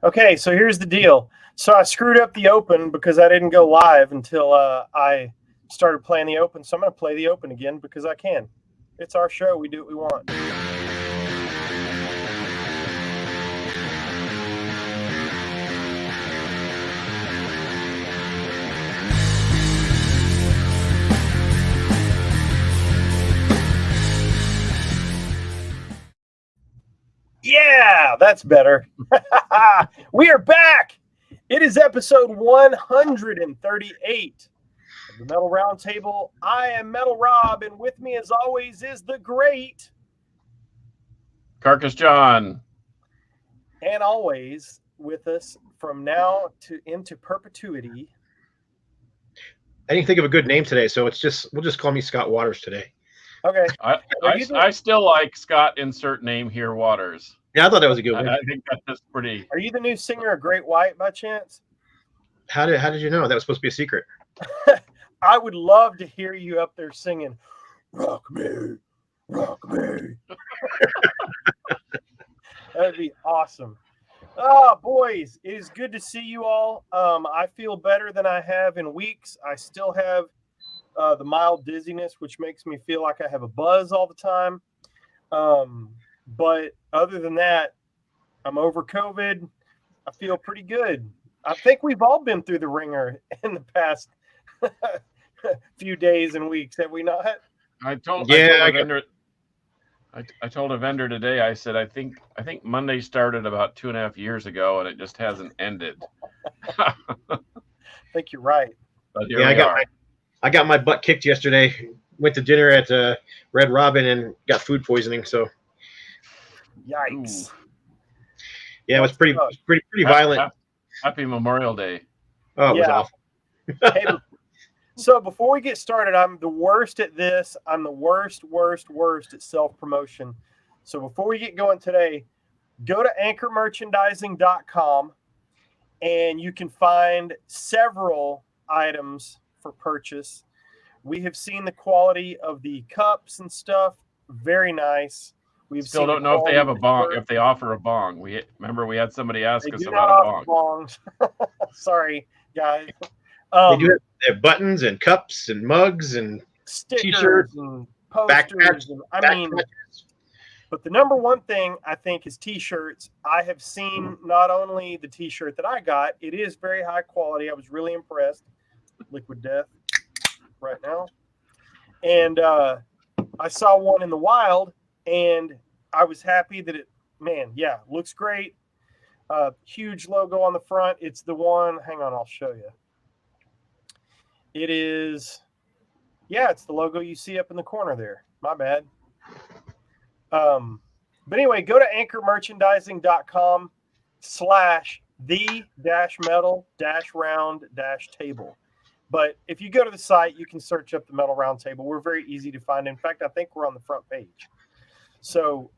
Okay, so here's the deal. So I screwed up the open because I didn't go live until I started playing the open. So I'm going to play the open again because I can. It's our show. We do what we want. Yeah, that's better. We are back. It is episode 138 of the Metal Roundtable. I am Metal Rob, and with me, as always, is the great Carcass John. And always with us from now to into perpetuity. I didn't think of a good name today, so we'll just call me Scott Waters today. Okay. I still like Scott insert name here Waters. Yeah, I thought that was a good one. I think that's pretty. Are you the new singer of Great White by chance? How did you know? That was supposed to be a secret. I would love to hear you up there singing, "Rock Me, Rock Me." That'd be awesome. Oh, boys, it is good to see you all. I feel better than I have in weeks. I still have the mild dizziness, which makes me feel like I have a buzz all the time. But other than that, I'm over COVID. I feel pretty good. I think we've all been through the ringer in the past few days and weeks, have we not? I told a vendor today. I said I think Monday started about 2.5 years ago, and it just hasn't ended. I think you're right. But I got my butt kicked yesterday. Went to dinner at Red Robin and got food poisoning. So, yikes! Yeah, it was pretty violent. Happy Memorial Day. Oh, it was awful. Hey, so before we get started, I'm the worst at this. I'm the worst at self-promotion. So before we get going today, go to anchormerchandising.com and you can find several items for purchase. We have seen the quality of the cups and stuff. Very nice. We still don't know if they have a bong, if they offer a bong. We had somebody ask us about a bong. Bongs. Sorry, guys. They do have buttons and cups and mugs and stickers t-shirts and posters. But the number one thing I think is t-shirts. I have seen not only the t-shirt that I got, it is very high quality. I was really impressed. Liquid Death right now. And I saw one in the wild, and I was happy that looks great. Huge logo on the front. It's the one, hang on, I'll show you. It is, it's the logo you see up in the corner there. My bad. But anyway, go to anchormerchandising.com/the-metal-round-table. But if you go to the site, you can search up the Metal Roundtable. We're very easy to find. In fact, I think we're on the front page. So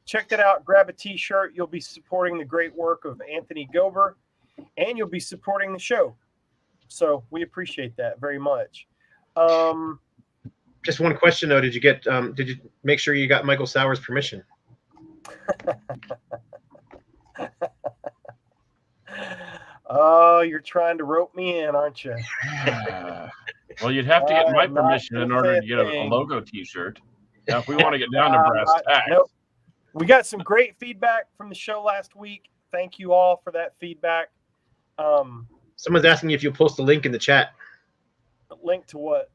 check that out. Grab a t-shirt. You'll be supporting the great work of Anthony Gober, and you'll be supporting the show. So we appreciate that very much. Just one question though: Did you make sure you got Michael Sauer's permission? Oh, you're trying to rope me in, aren't you? Well, you'd have to get my permission in order to get a logo t-shirt. Now, if we want to get down to brass tacks. Nope. We got some great feedback from the show last week. Thank you all for that feedback. Someone's asking if you'll post a link in the chat. A link to what?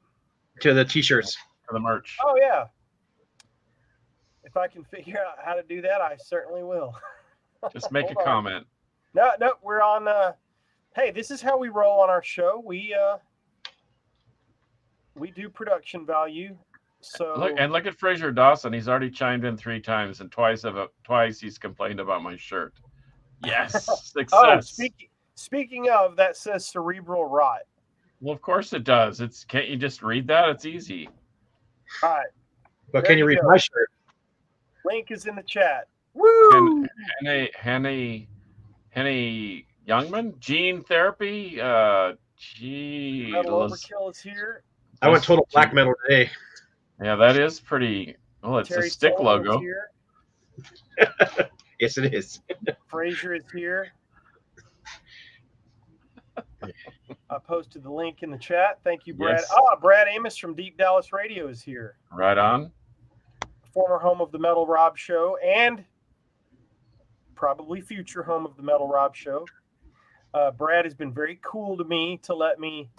To the t-shirts. To the merch. Oh, yeah. If I can figure out how to do that, I certainly will. Just make a comment. No, we're on. Hey, this is how we roll on our show. We do production value. So look at Fraser Dawson. He's already chimed in 3 times, and twice he's complained about my shirt. Yes, success. Oh, speaking of, that says cerebral rot. Well, of course it does. Can't you just read that? It's easy. All right. But can you read my shirt? Link is in the chat. Woo! Henny Youngman, Gene Therapy. Metal Overkill is here. I went total black metal today. Yeah, that is pretty. Well, it's Terry a stick Solomon logo. Here. Yes, it is. Fraser is here. I posted the link in the chat. Thank you, Brad. Yes. Brad Amos from Deep Dallas Radio is here. Right on. Former home of the Metal Rob Show and probably future home of the Metal Rob Show. Brad has been very cool to me to let me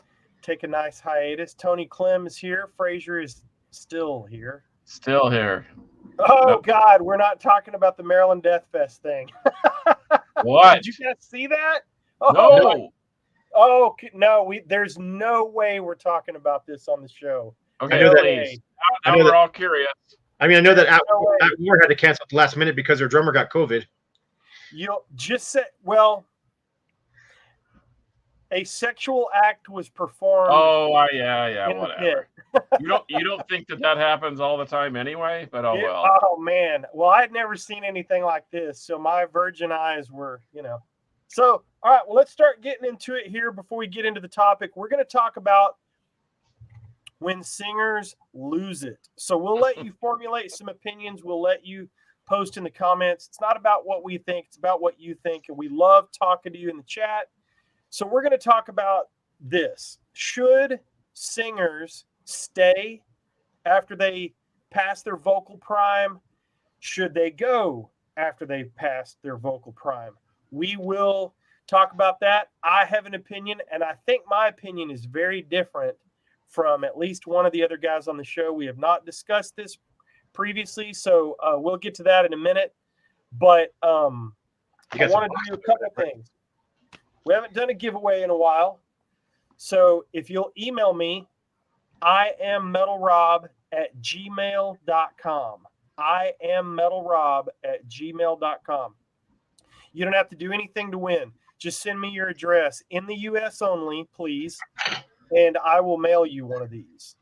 take a nice hiatus. Tony Clem is here. Frazier is still here. Still here. Oh, Nope. God, we're not talking about the Maryland Death Fest thing. What? Did you guys see that? No. No, there's no way we're talking about this on the show. Okay, I know that- please. I Now know we're that- all curious. I mean, I know that No way. At War had to cancel at the last minute because their drummer got COVID. You just said, well, a sexual act was performed. Oh, yeah, in the whatever. pit. You don't think that happens all the time anyway? But oh Yeah, well. Oh man. Well, I had never seen anything like this, so my virgin eyes were, So, all right, well, let's start getting into it here before we get into the topic. We're going to talk about when singers lose it. So we'll let you formulate some opinions. We'll let you post in the comments. It's not about what we think, it's about what you think. And we love talking to you in the chat. So we're going to talk about this. Should singers stay after they pass their vocal prime? Should they go after they've passed their vocal prime? We will talk about that. I have an opinion, and I think my opinion is very different from at least one of the other guys on the show. We have not discussed this previously, so we'll get to that in a minute. But I want to do a couple of things. We haven't done a giveaway in a while. So if you'll email me, iammetalrob@gmail.com. iammetalrob@gmail.com. You don't have to do anything to win. Just send me your address in the U.S. only, please, and I will mail you one of these.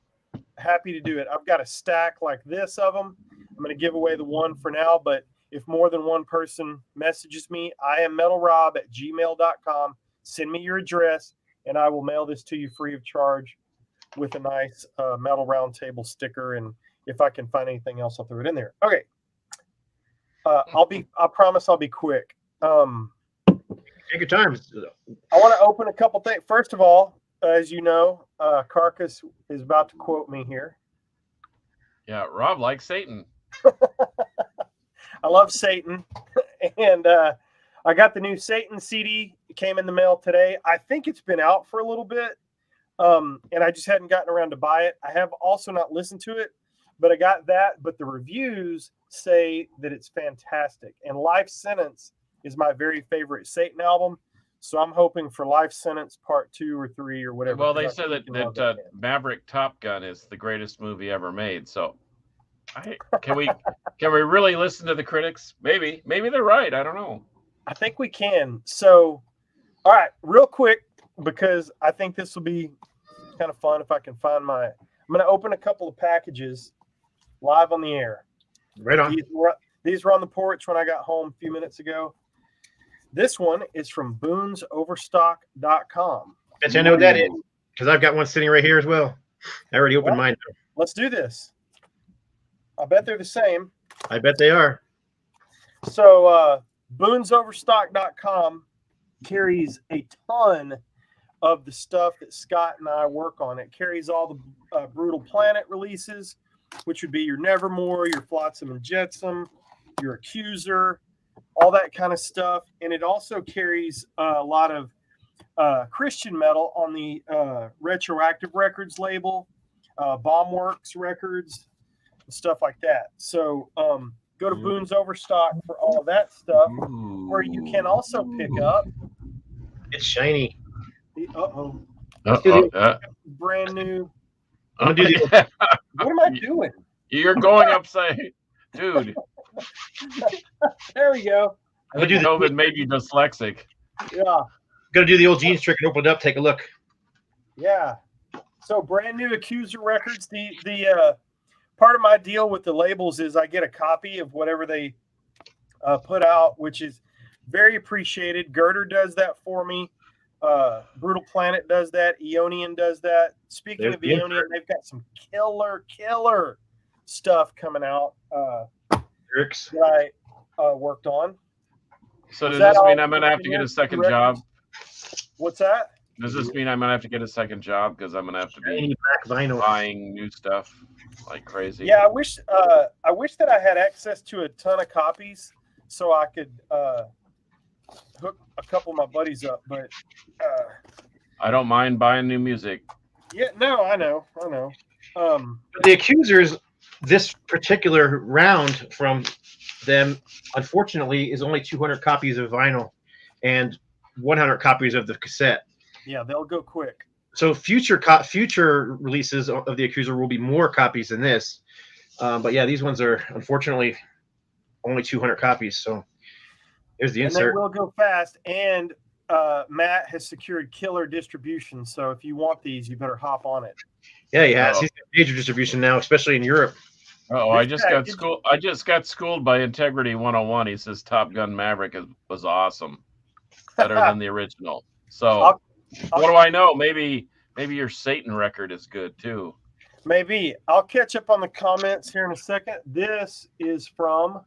Happy to do it. I've got a stack like this of them. I'm going to give away the one for now, but if more than one person messages me, iammetalrob@gmail.com. Send me your address, and I will mail this to you free of charge with a nice Metal Roundtable sticker. And if I can find anything else, I'll throw it in there. Okay. I promise I'll be quick. Take your time. I want to open a couple things. First of all, as you know, Carcass is about to quote me here. Yeah, Rob likes Satan. I love Satan. And I got the new Satan CD. It came in the mail today. I think it's been out for a little bit. And I just hadn't gotten around to buy it. I have also not listened to it, but I got that. But the reviews say that it's fantastic. And Life Sentence is my very favorite Satan album. So I'm hoping for Life Sentence Part 2 or 3 or whatever. Well, they said that Maverick Top Gun is the greatest movie ever made. So can we really listen to the critics? Maybe they're right. I don't know. I think we can. So, all right, real quick, because I think this will be kind of fun if I can find I'm going to open a couple of packages live on the air. Right on. These were on the porch when I got home a few minutes ago. This one is from boonsoverstock.com. Bet you I know what that is, because I've got one sitting right here as well. I already opened mine. Let's do this. I bet they're the same. I bet they are. So boonsoverstock.com carries a ton of the stuff that Scott and I work on. It carries all the Brutal Planet releases, which would be your Nevermore, your Flotsam and Jetsam, your Accuser, all that kind of stuff. And it also carries a lot of Christian metal on the Retroactive Records label, Bombworks Records, stuff like that. So go to Boone's Overstock for all of that stuff, where you can also pick up. It's shiny. Brand new. I'm gonna do the What am I doing? You're going upside, dude. There we go. I think COVID made you dyslexic. Yeah. Gonna do the old jeans trick and open it up. Take a look. Yeah. So brand new Accuser records. The part of my deal with the labels is I get a copy of whatever they put out, which is very appreciated. Girder does that for me. Brutal Planet does that. Aeonian does that. Speaking of Aeonian, they've got some killer stuff coming out that I worked on. So does this mean I'm going to have to get a second job? What's that? Does this mean I'm gonna have to get a second job because I'm gonna have to Shiny be black vinyl. buying new stuff like crazy? Yeah, I wish that I had access to a ton of copies so I could hook a couple of my buddies up. But I don't mind buying new music. yeah, no, I know. The Accusers, this particular round from them, unfortunately, is only 200 copies of vinyl and 100 copies of the cassette. Yeah, they'll go quick. So future releases of the Accuser will be more copies than this. But yeah, these ones are unfortunately only 200 copies. So there's the And they insert. will go fast. And Matt has secured killer distribution. So if you want these, you better hop on it. Yeah, he has. Oh. He's got major distribution now, especially in Europe. Oh, I This just guy got did- schooled. I just got schooled by Integrity 101. He says Top Gun Maverick was awesome, better than the original. So I'll- what do I know? Maybe your Satan record is good too. Maybe. I'll catch up on the comments here in a second. This is from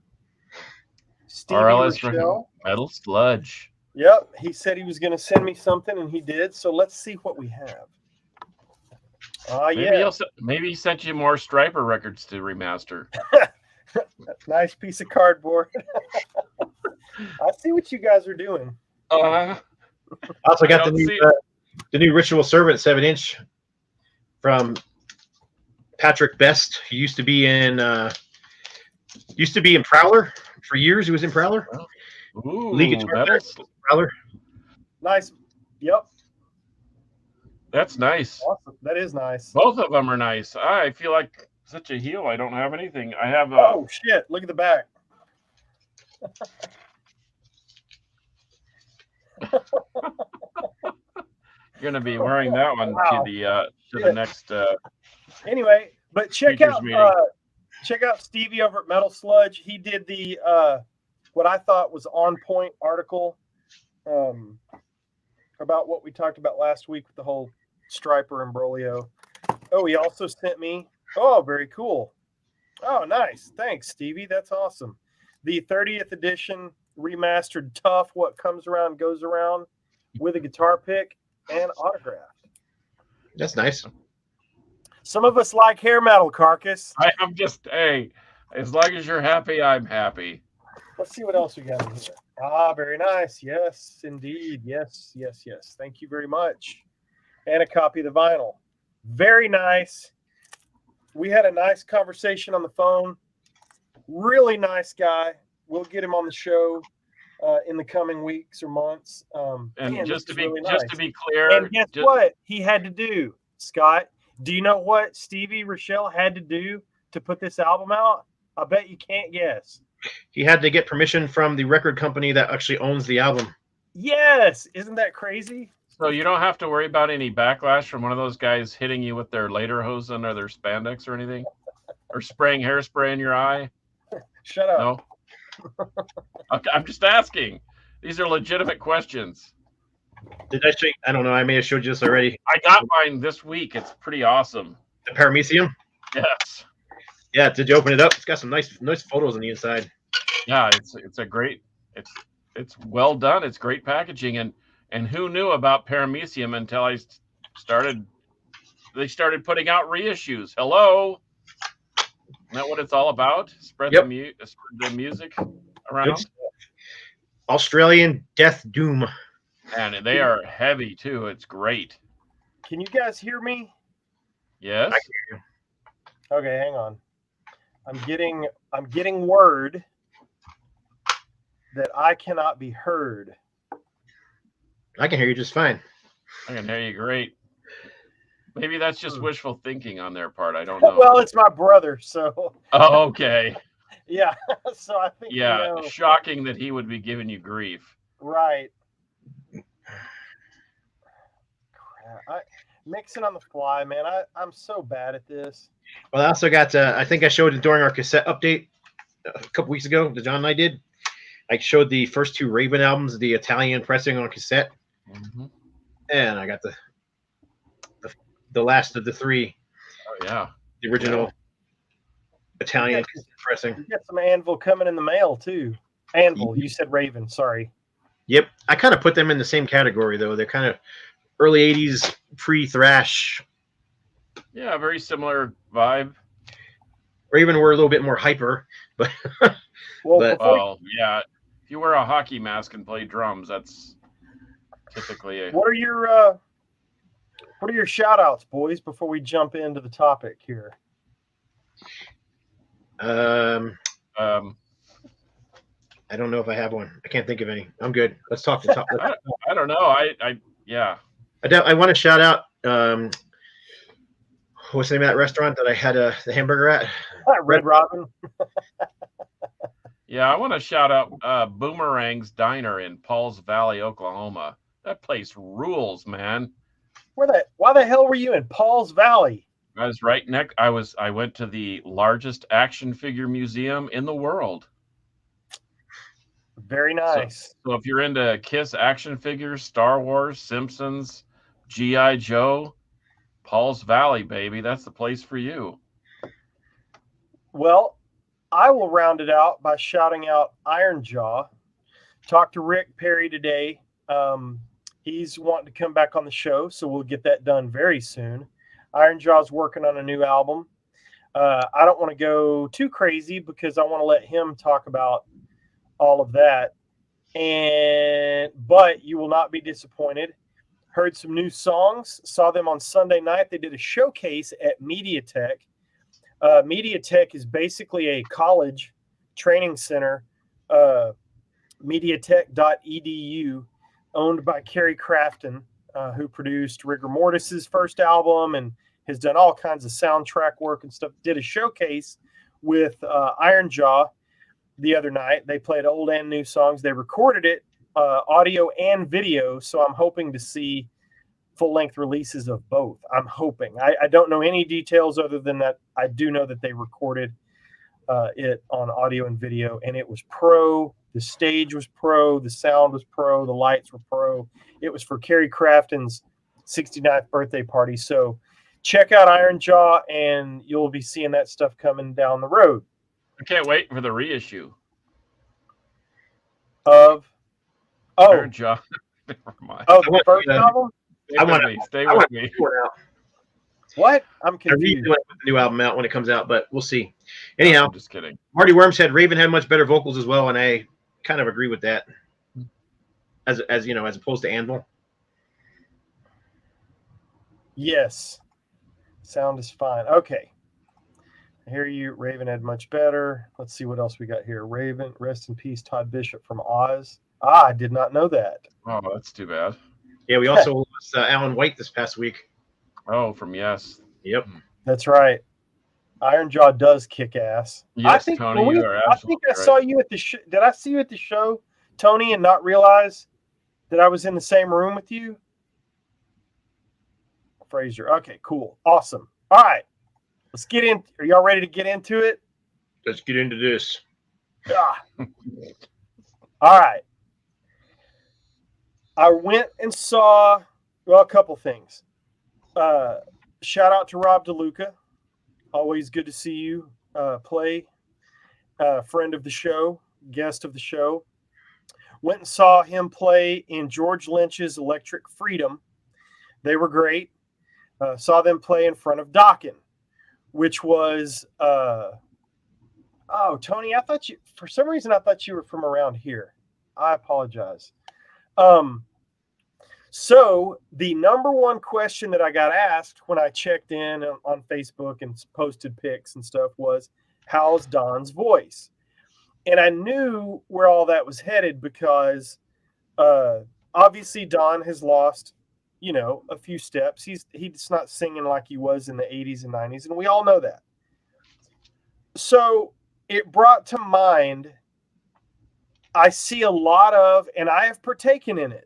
Stevie RLS from Rochelle. Metal Sludge. Yep. He said he was going to send me something, and he did. So let's see what we have. Maybe he sent you more Striper records to remaster. Nice piece of cardboard. I see what you guys are doing. I also got don't see the new Ritual Servant 7-inch from Patrick Best. He used to be in Prowler for years. He was in Prowler. Ooh, League Guitar Metal Player. Prowler. Nice. Yep. That's nice. Awesome. That is nice. Both of them are nice. I feel like such a heel. I don't have anything. I have Oh, shit. Look at the back. you're gonna be wearing that one Wow. to the Shit. next. Anyway, but check Features out meeting. Stevie over at Metal Sludge. He did the what I thought was on point article about what we talked about last week with the whole Striper imbroglio. Oh, he also sent me. Oh, very cool. Oh, nice. Thanks, Stevie. That's awesome. The 30th edition remastered Tough What Comes Around Goes Around with a guitar pick and autograph. That's nice. Some of us like hair metal, Carcass. I'm just as long as you're happy, I'm happy. Let's see what else we got in here. Ah, very nice. Yes, indeed. Yes. Thank you very much. And a copy of the vinyl. Very nice. We had a nice conversation on the phone. Really nice guy. We'll get him on the show in the coming weeks or months. And man, just this to is be really just nice. to be clear, And guess what he had to do, Scott? Do you know what Stevie Rochelle had to do to put this album out? I bet you can't guess. He had to get permission from the record company that actually owns the album. Yes. Isn't that crazy? So you don't have to worry about any backlash from one of those guys hitting you with their lederhosen or their spandex or anything, or spraying hairspray in your eye. Shut up. No. Okay, I'm just asking. These are legitimate questions. Did I show you? I don't know. I may have showed you this already. I got mine this week. It's pretty awesome. The Paramecium. Yes. Yeah. Did you open it up? It's got some nice photos on the inside. Yeah, it's a great. It's well done. It's great packaging, and who knew about Paramecium until they started putting out reissues. Hello. Isn't that what it's all about? Spread Yep. the music Good around. stuff. Australian Death Doom. And they are heavy too. It's great. Can you guys hear me? Yes. Okay, hang on. I'm getting word that I cannot be heard. I can hear you just fine. I can hear you great. Maybe that's just wishful thinking on their part. I don't know. Well, it's my brother, so Oh, okay. yeah. So I think Yeah. you know, Shocking that he would be giving you grief. right. Crap. Mixing on the fly, man. I'm so bad at this. Well, I also got. I think I showed it during our cassette update a couple weeks ago that John and I did. I showed the first two Raven albums, the Italian pressing on cassette, Mm-hmm. and I got the last of the three, Oh, yeah. the original Italian Yeah. pressing. You got some Anvil coming in the mail too. Anvil, you said Raven. Sorry. Yep, I kind of put them in the same category though. They're kind of early 80s pre-thrash. Yeah, very similar vibe. Raven were a little bit more hyper, but Well, But- Oh, yeah. If you wear a hockey mask and play drums, that's typically a what are your shout outs, boys, before we jump into the topic here? um, I don't know if I have one. I can't think of any. I'm good. Let's talk the top. I don't know. I yeah. I want to shout out. What's the name of that restaurant that I had the hamburger at? Red Robin. Yeah, I want to shout out Boomerang's Diner in Pauls Valley, Oklahoma. That place rules, man. Why the hell were you in Pauls Valley? I was right next. I went to the largest action figure museum in the world. Very nice. So if you're into Kiss action figures, Star Wars, Simpsons, G.I. Joe, Pauls Valley, baby, that's the place for you. Well, I will round it out by shouting out Iron Jaw. Talked to Rick Perry today. He's wanting to come back on the show, so we'll get that done very soon. Iron Jaw's working on a new album. I don't want to go too crazy because I want to let him talk about all of that. But you will not be disappointed. Heard some new songs. Saw them on Sunday night. They did a showcase at MediaTek. MediaTek is basically a college training center. Mediatek.edu, owned by Kerry Crafton, who produced Rigor Mortis's first album and has done all kinds of soundtrack work and stuff. Did a showcase with Iron Jaw the other night. They played old and new songs. They recorded it, audio and video. So I'm hoping to see full-length releases of both. I'm hoping. I don't know any details other than that. I do know that they recorded it on audio and video, and it was pro. The stage was pro. The sound was pro. The lights were pro. It was for Kerry Crafton's 69th birthday party. So check out Iron Jaw, and you'll be seeing that stuff coming down the road. I can't wait for the reissue Of Iron Jaw. Never mind. the first album. Stay with me. What? I'm I confused. read the new album out when it comes out, but we'll see. Anyhow, I'm just kidding. Marty Worm said Raven had much better vocals as well, and I kind of agree with that. As you know, as opposed to Anvil. Yes. Sound is fine. Okay. I hear you. Raven had much better. Let's see what else we got here. Raven, rest in peace, Todd Bishop from Oz. I did not know that. Oh, that's too bad. Yeah, we also lost Alan White this past week. Oh, from Yes. Yep. That's right. Iron Jaw does kick ass. Yes, Tony, you are I think I saw you at the show. Did I see you at the show, Tony, and not realize that I was in the same room with you? Fraser. Okay, cool. Awesome. All right. Let's get in. Are y'all ready to get into it? Let's get into this. Ah. All right. I went and saw, a couple things. Shout out to Rob DeLuca. Always good to see you play. Friend of the show, guest of the show. Went and saw him play in George Lynch's Electric Freedom. They were great. Saw them play in front of Dokken, which was Tony, I thought for some reason I thought you were from around here. I apologize. So the number one question that I got asked when I checked in on Facebook and posted pics and stuff was, how's Don's voice? And I knew where all that was headed because obviously Don has lost, a few steps. He's not singing like he was in the 80s and 90s, and we all know that. So it brought to mind, I see a lot of, and I have partaken in it,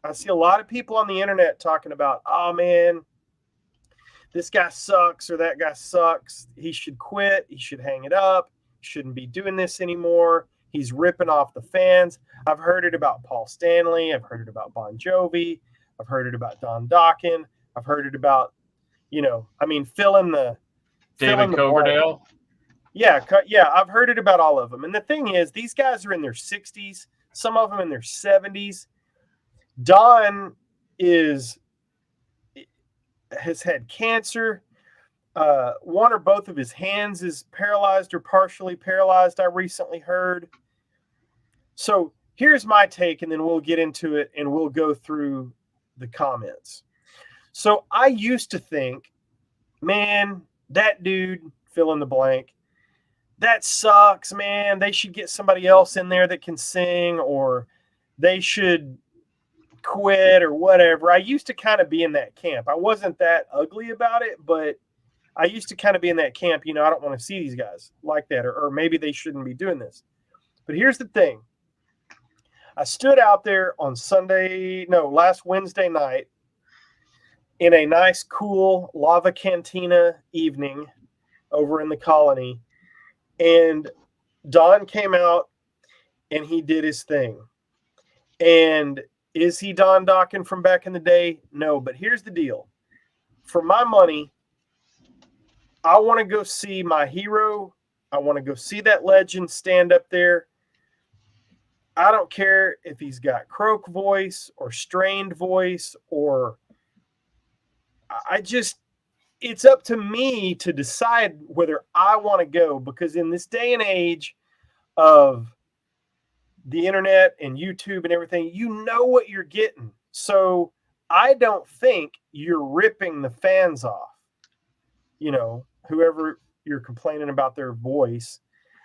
I see a lot of people on the internet talking about, oh man, this guy sucks or that guy sucks. He should quit. He should hang it up. He shouldn't be doing this anymore. He's ripping off the fans. I've heard it about Paul Stanley. I've heard it about Bon Jovi. I've heard it about Don Dokken. I've heard it about, fill in the David Coverdale. Yeah, I've heard it about all of them. And the thing is, these guys are in their 60s, some of them in their 70s. Don is has had cancer. One or both of his hands is paralyzed or partially paralyzed, I recently heard. So here's my take, and then we'll get into it and we'll go through the comments. So I used to think, man, that dude, fill in the blank, that sucks, man. They should get somebody else in there that can sing, or they should quit or whatever. I used to kind of be in that camp. I wasn't that ugly about it, but I used to kind of be in that camp. I don't want to see these guys like that, or maybe they shouldn't be doing this. But here's the thing. I stood out there on last Wednesday night in a nice, cool Lava Cantina evening over in the Colony. And Don came out and he did his thing. And is he Don Dokken from back in the day? No, but here's the deal. For my money, I want to go see my hero. I want to go see that legend stand up there. I don't care if he's got croak voice or strained voice, or it's up to me to decide whether I want to go, because in this day and age of the internet and YouTube and everything, you know what you're getting. So I don't think you're ripping the fans off, whoever you're complaining about their voice.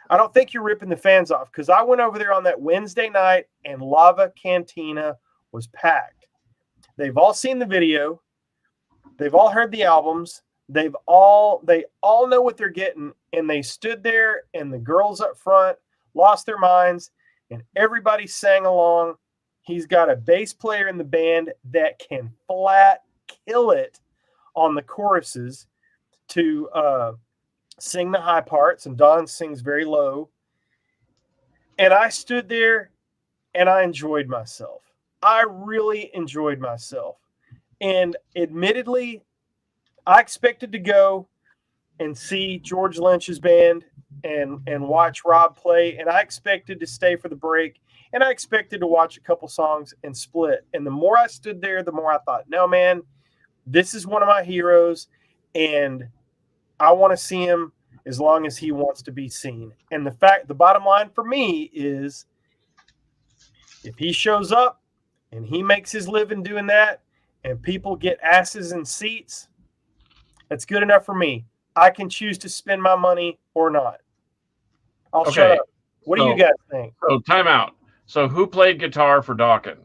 I don't think you're ripping the fans off, because I went over there on that Wednesday night and Lava Cantina was packed. They've all seen the video. They've all heard the albums. They all know what they're getting, and they stood there, and the girls up front lost their minds, and everybody sang along. He's got a bass player in the band that can flat kill it on the choruses to sing the high parts, and Don sings very low. And I stood there and I enjoyed myself. I really enjoyed myself. And admittedly, I expected to go and see George Lynch's band and watch Rob play, and I expected to stay for the break, and I expected to watch a couple songs and split. And the more I stood there, the more I thought, no, man, this is one of my heroes, and I want to see him as long as he wants to be seen. And the bottom line for me is, if he shows up and he makes his living doing that, and people get asses in seats, that's good enough for me. I can choose to spend my money or not. I'll shut up. What do you guys think? So time out. So who played guitar for Dokken?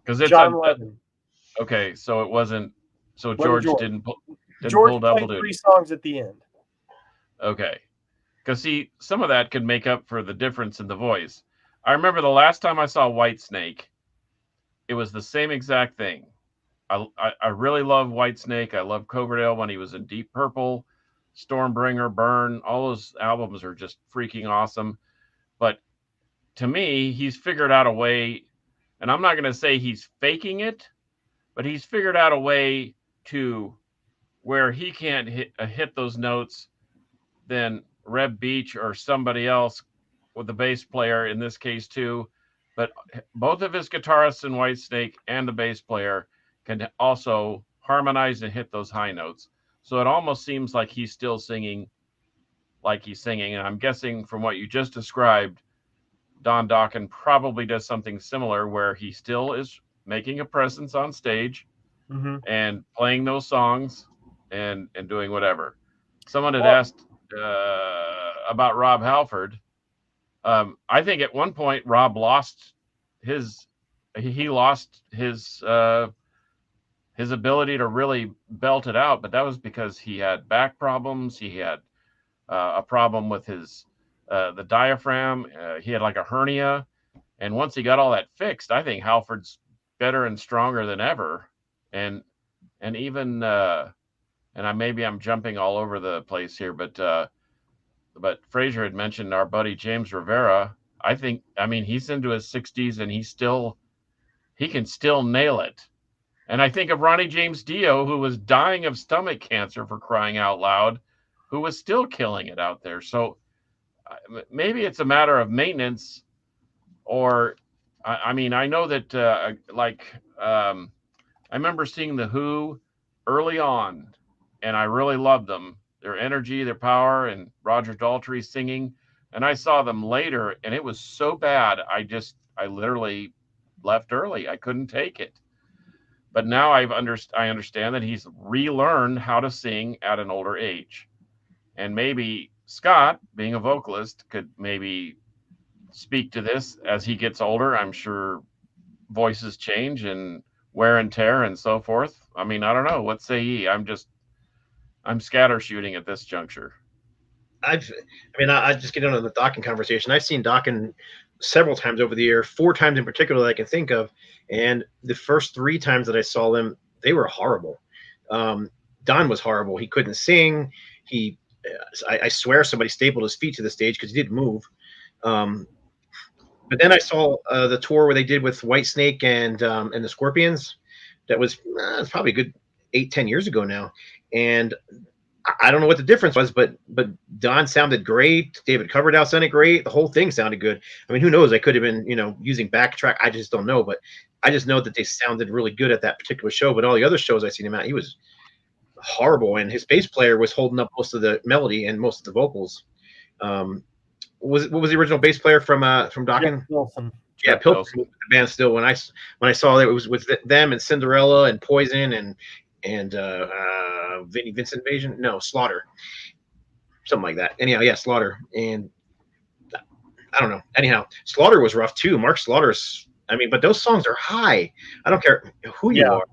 Because it's John Levin. Okay, so it wasn't. So George didn't pull George double played duty. 3 songs at the end. Okay, because see, some of that could make up for the difference in the voice. I remember the last time I saw Whitesnake, it was the same exact thing. I really love Whitesnake. I love Coverdale when he was in Deep Purple, Stormbringer, Burn. All those albums are just freaking awesome. But to me, he's figured out a way, and I'm not going to say he's faking it, but he's figured out a way to where he can't hit those notes, then Reb Beach or somebody else with the bass player in this case too. But both of his guitarists in Whitesnake and the bass player can also harmonize and hit those high notes. So it almost seems like he's still singing like he's singing. And I'm guessing from what you just described, Don Dokken probably does something similar where he still is making a presence on stage and playing those songs and doing whatever. Someone had asked about Rob Halford. I think at one point Rob lost his ability to really belt it out, but that was because he had back problems. He had a problem with his the diaphragm. He had like a hernia, and once he got all that fixed, I think Halford's better and stronger than ever. And even maybe I'm jumping all over the place here, but Fraser had mentioned our buddy James Rivera. I mean, he's into his 60s and he can still nail it. And I think of Ronnie James Dio, who was dying of stomach cancer, for crying out loud, who was still killing it out there. So maybe it's a matter of maintenance, or I mean, I know that I remember seeing The Who early on, and I really loved them. Their energy, their power, and Roger Daltrey singing. And I saw them later, and it was so bad. I literally left early. I couldn't take it. But now I understand that he's relearned how to sing at an older age. And maybe Scott, being a vocalist, could maybe speak to this as he gets older. I'm sure voices change and wear and tear and so forth. I mean, I don't know. What say ye? I'm scatter shooting at this juncture. I just get into the Dokken conversation. I've seen Dokken several times over the year, 4 times in particular that I can think of. And the first 3 times that I saw them, they were horrible. Don was horrible. He couldn't sing. I swear somebody stapled his feet to the stage because he didn't move. But then I saw the tour where they did with Whitesnake and the Scorpions. That was probably a good 8-10 years ago now. And I don't know what the difference was, but Don sounded great. David Coverdale sounded great. The whole thing sounded good. I mean, who knows? I could have been, using backtrack. I just don't know. But I just know that they sounded really good at that particular show. But all the other shows I seen him at, he was horrible. And his bass player was holding up most of the melody and most of the vocals. What was the original bass player from Dokken? Pilson. Yeah, Pilson was the band still. When I saw that, it was with them and Cinderella and Poison and Vinnie Vincent Invasion. No, Slaughter. Something like that. Anyhow, yeah, Slaughter. And I don't know. Anyhow, Slaughter was rough too. Mark Slaughter's, but those songs are high. I don't care who you are.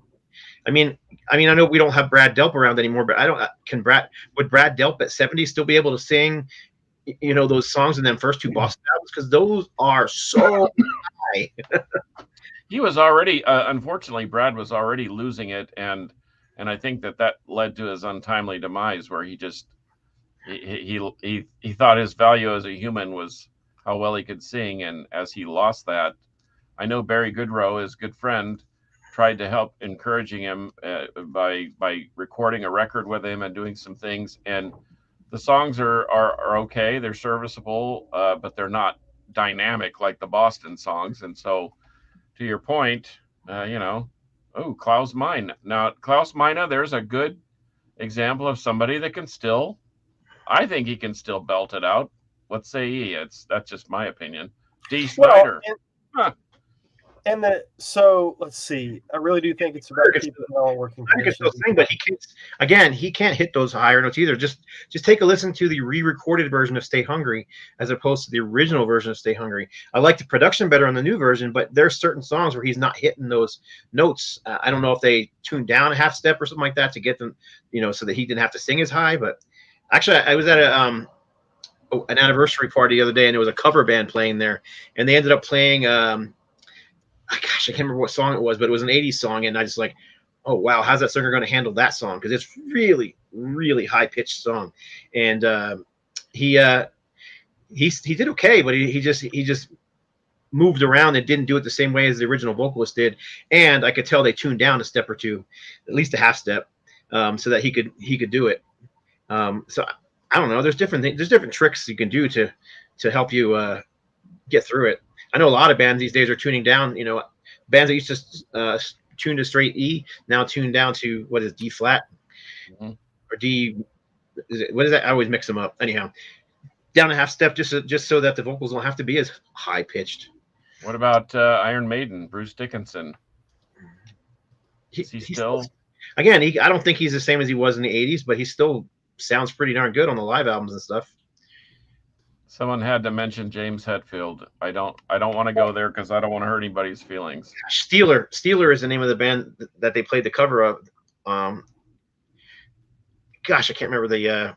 I mean, I know we don't have Brad Delp around anymore, but would Brad Delp at 70 still be able to sing, those songs in them first 2 Boston albums? Because those are so high. He was already, unfortunately, Brad was already losing it, and I think that led to his untimely demise, where he just he thought his value as a human was how well he could sing, and as he lost that, I know Barry Goodrow, his good friend, tried to help encouraging him by recording a record with him and doing some things, and the songs are okay, they're serviceable, but they're not dynamic like the Boston songs, and so to your point, Klaus Meine. Now, Klaus Meine, there's a good example of somebody that I think he can still belt it out. What say ye? That's just my opinion. Dee Snider. So let's see. I really do think it's about keeping it all working. But he can't hit those higher notes either. Just take a listen to the re-recorded version of Stay Hungry as opposed to the original version of Stay Hungry. I like the production better on the new version, but there's certain songs where he's not hitting those notes. I don't know if they tuned down a half step or something like that to get them, so that he didn't have to sing as high. But actually, I was at an anniversary party the other day, and there was a cover band playing there, and they ended up playing. I can't remember what song it was, but it was an 80s song, and I just like, oh wow, how's that singer going to handle that song? Because it's really, really high pitched song, and he did okay, but he just moved around and didn't do it the same way as the original vocalist did, and I could tell they tuned down a step or two, at least a half step, so that he could do it. So I don't know. There's different tricks you can do to help you get through it. I know a lot of bands these days are tuning down. Bands that used to tune to straight E now tune down to what is D flat or D. What is that? I always mix them up. Anyhow, down a half step just so that the vocals don't have to be as high pitched. What about Iron Maiden, Bruce Dickinson? Is he still? Again, I don't think he's the same as he was in the 80s, but he still sounds pretty darn good on the live albums and stuff. Someone had to mention James Hetfield. I don't want to go there because I don't want to hurt anybody's feelings. Steeler is the name of the band that they played the cover of. Gosh, I can't remember the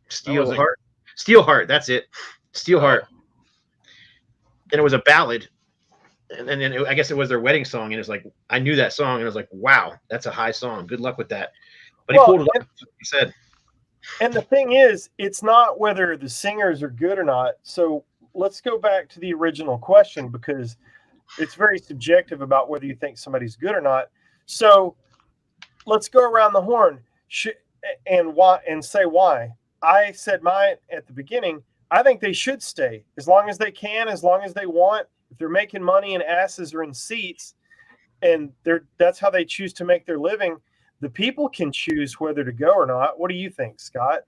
Steelheart. That's it. Steelheart. And it was a ballad, and then I guess it was their wedding song. And it was like, I knew that song, and I was like, wow, that's a high song. Good luck with that. But he pulled it up. He said. And the thing is, it's not whether the singers are good or not. So let's go back to the original question, because it's very subjective about whether you think somebody's good or not. So let's go around the horn and say why. I said mine at the beginning. I think they should stay as long as they can, as long as they want. If they're making money and asses are in seats, and that's how they choose to make their living, the people can choose whether to go or not. What do you think, Scott?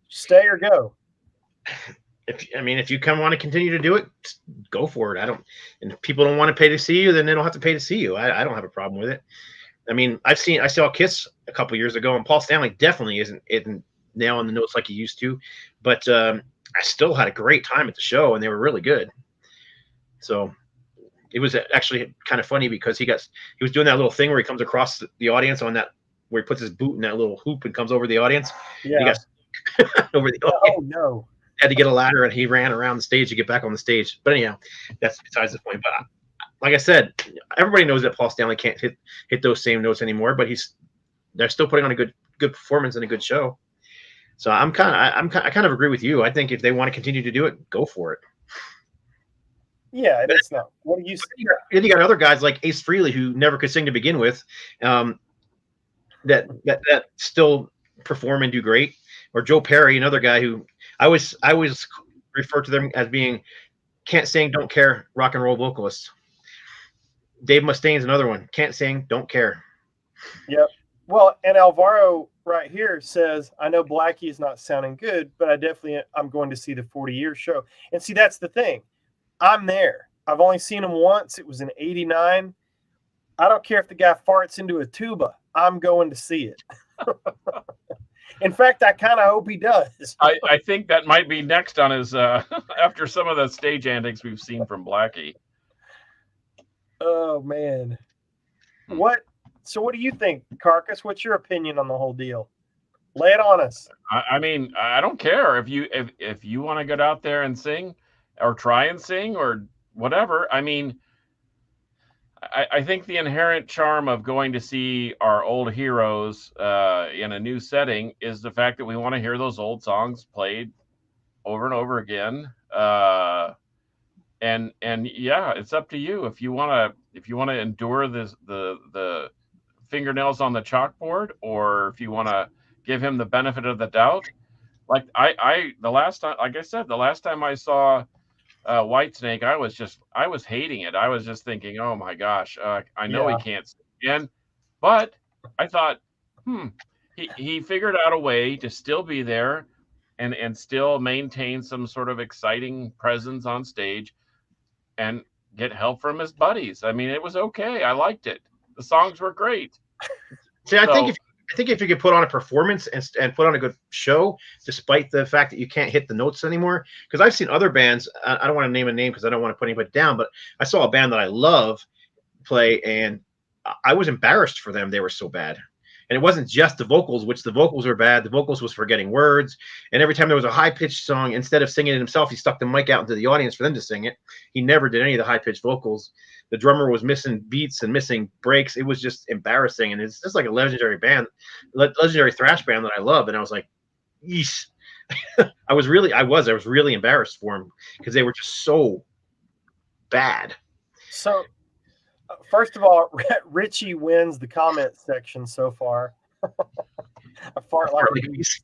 Stay or go? If you want to continue to do it, go for it. And if people don't want to pay to see you, then they don't have to pay to see you. I don't have a problem with it. I mean, I saw Kiss a couple years ago, and Paul Stanley definitely isn't nailing the notes like he used to, but I still had a great time at the show, and they were really good. So it was actually kind of funny because he was doing that little thing where he comes across the audience on that, where he puts his boot in that little hoop and comes over the audience. Yeah. He got over the audience. Oh no. Had to get a ladder, and he ran around the stage to get back on the stage. But anyhow, that's besides the point. But like I said, everybody knows that Paul Stanley can't hit those same notes anymore. But they're still putting on a good performance and a good show. So I kind of agree with you. I think if they want to continue to do it, go for it. Yeah, it's not. What do you say? Then you got other guys like Ace Frehley who never could sing to begin with, that still perform and do great. Or Joe Perry, another guy who I always refer to them as being can't sing, don't care, rock and roll vocalists. Dave Mustaine's another one. Can't sing, don't care. Yep. Well, and Alvaro right here says, I know Blackie is not sounding good, but I'm going to see the 40-year show. And see, that's the thing. I'm there. I've only seen him once. It was in '89. I don't care if the guy farts into a tuba. I'm going to see it. In fact, I kind of hope he does. I think that might be next on his after some of the stage antics we've seen from Blackie. Oh man. So what do you think, Carcass? What's your opinion on the whole deal? Lay it on us. I mean, I don't care if you want to get out there and sing or try and sing or whatever. I mean, I think the inherent charm of going to see our old heroes in a new setting is the fact that we want to hear those old songs played over and over again. And yeah, it's up to you if you want to endure the fingernails on the chalkboard, or if you want to give him the benefit of the doubt. Like the last time I saw Whitesnake, I was hating it. I was just thinking, oh my gosh, I know he can't sing again, but I thought, he figured out a way to still be there and still maintain some sort of exciting presence on stage and get help from his buddies. I mean, it was okay. I liked it. The songs were great. See, I think if you could put on a performance and put on a good show, despite the fact that you can't hit the notes anymore, because I've seen other bands, I don't want to name a name because I don't want to put anybody down, but I saw a band that I love play, and I was embarrassed for them. They were so bad. And it wasn't just the vocals, which the vocals were bad. The vocals was forgetting words. And every time there was a high-pitched song, instead of singing it himself, he stuck the mic out into the audience for them to sing it. He never did any of the high-pitched vocals. The drummer was missing beats and missing breaks. It was just embarrassing. And it's just like a legendary thrash band that I love. And I was like, yeesh. I was really embarrassed for him because they were just so bad. So, first of all, Richie wins the comment section so far. I fart like a beast.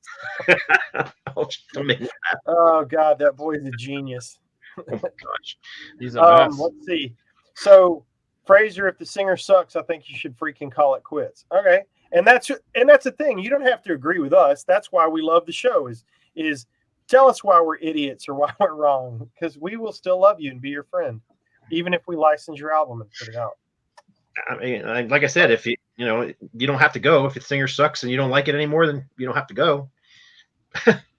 Oh God, that boy's a genius. Oh my gosh, he's a mess. Let's see. So, Fraser, if the singer sucks, I think you should freaking call it quits. Okay, and that's the thing. You don't have to agree with us. That's why we love the show. Is tell us why we're idiots or why we're wrong, because we will still love you and be your friend, even if we license your album and put it out. I mean, like I said, if you don't have to go. If the singer sucks and you don't like it anymore, then you don't have to go.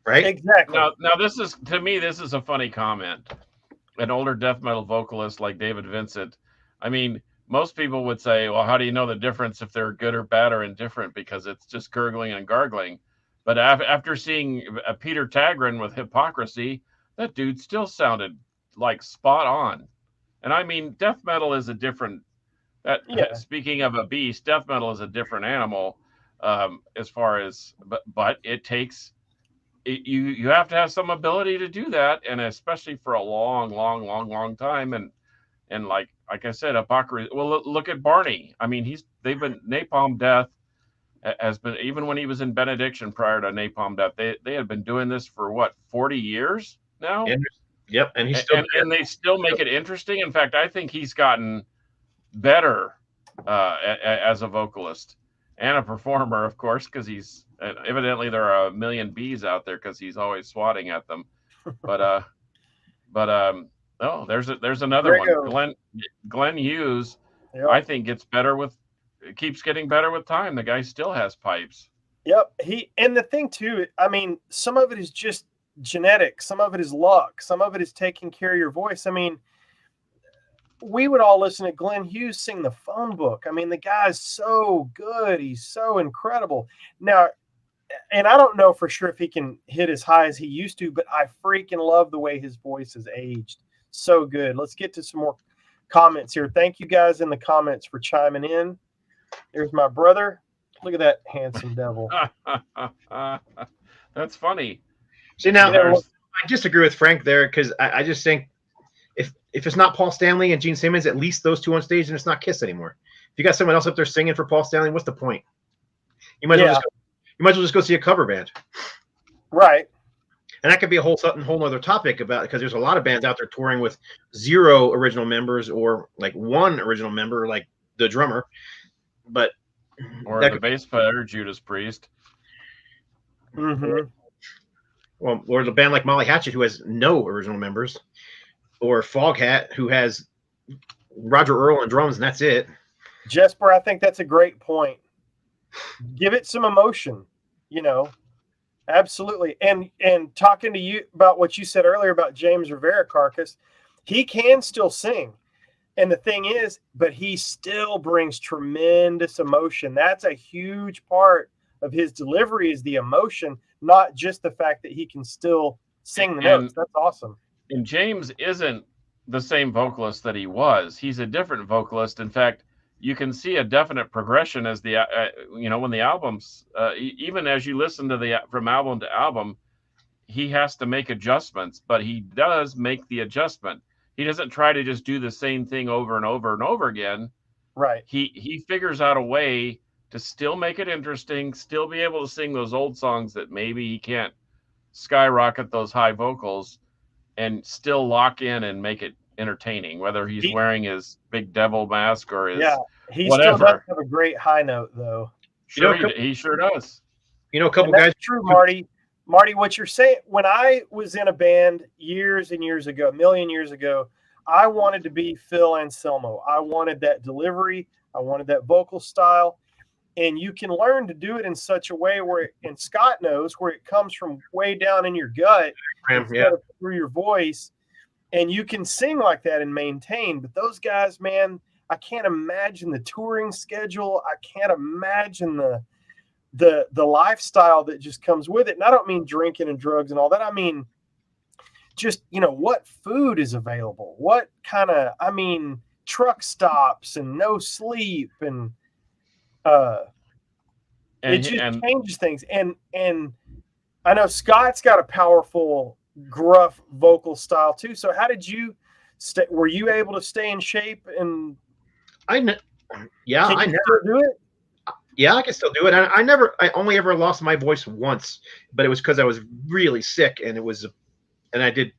Right? Exactly. Now this is, to me, this is a funny comment. An older death metal vocalist like David Vincent. I mean, most people would say, well, how do you know the difference if they're good or bad or indifferent? Because it's just gurgling and gargling. But after seeing Peter Tagrin with Hypocrisy, that dude still sounded like spot on. And I mean, death metal is a different. Speaking of a beast, death metal is a different animal, as far as, but it takes. You have to have some ability to do that, and especially for a long time. And like I said, Hypocrisy. Well, look at Barney. I mean, they've been Napalm Death has been, even when he was in Benediction prior to Napalm Death, they had been doing this for what, 40 years now. Yep, and he's still and they still make it interesting. In fact, I think he's gotten better as a vocalist. and a performer, of course, because he's evidently there are a million bees out there because he's always swatting at them. But oh, there's another Grego. one. Glenn Hughes, Yep. I think keeps getting better with time. The guy still has pipes. Yep. And the thing too, I mean, some of it is just genetic, some of it is luck, some of it is taking care of your voice. I mean, we would all listen to Glenn Hughes sing the phone book. I mean, the guy's so good. He's so incredible. Now, and I don't know for sure if he can hit as high as he used to, but I freaking love the way his voice has aged. So good. Let's get to some more comments here. Thank you guys in the comments for chiming in. There's my brother. Look at that handsome devil. That's funny. See, now I disagree with Frank there because I just think if it's not Paul Stanley and Gene Simmons, at least those two on stage, and it's not Kiss anymore. If you got someone else up there singing for Paul Stanley, what's the point? You might as well just go see a cover band. Right. And that could be a whole other topic about, because there's a lot of bands out there touring with 0 original members or like 1 original member, like the drummer. But or the bass player, Judas Priest. Mm-hmm. Well, or the band like Molly Hatchet, who has no original members, or Foghat, who has Roger Earl on drums, and that's it. Jesper, I think that's a great point. Give it some emotion, Absolutely. And talking to you about what you said earlier about James Rivera Carcass, he can still sing. And the thing is, but he still brings tremendous emotion. That's a huge part of his delivery, is the emotion, not just the fact that he can still sing the notes. That's awesome. And James isn't the same vocalist that he was. He's a different vocalist. In fact, you can see a definite progression as the when the albums, even as you listen to from album to album, he has to make adjustments, but he does make the adjustment. He doesn't try to just do the same thing over and over and over again. Right. He figures out a way to still make it interesting, still be able to sing those old songs that maybe he can't skyrocket those high vocals, and still lock in and make it entertaining, whether he's wearing his big devil mask or his he whatever. Still does have a great high note, though. Sure, he sure does. A couple guys. True, Marty. Marty, what you're saying, when I was in a band years and years ago, a million years ago, I wanted to be Phil Anselmo. I wanted that delivery. I wanted that vocal style. And you can learn to do it in such a way and Scott knows, where it comes from way down in your gut instead of through your voice. And you can sing like that and maintain. But those guys, man, I can't imagine the touring schedule. I can't imagine the lifestyle that just comes with it. And I don't mean drinking and drugs and all that. I mean, just, what food is available, what kind of, truck stops and no sleep. And it just changes things. And I know Scott's got a powerful, gruff vocal style too. So how did you were you able to stay in shape? And I never do it. Yeah, I can still do it. I only ever lost my voice once, but it was because I was really sick, and I did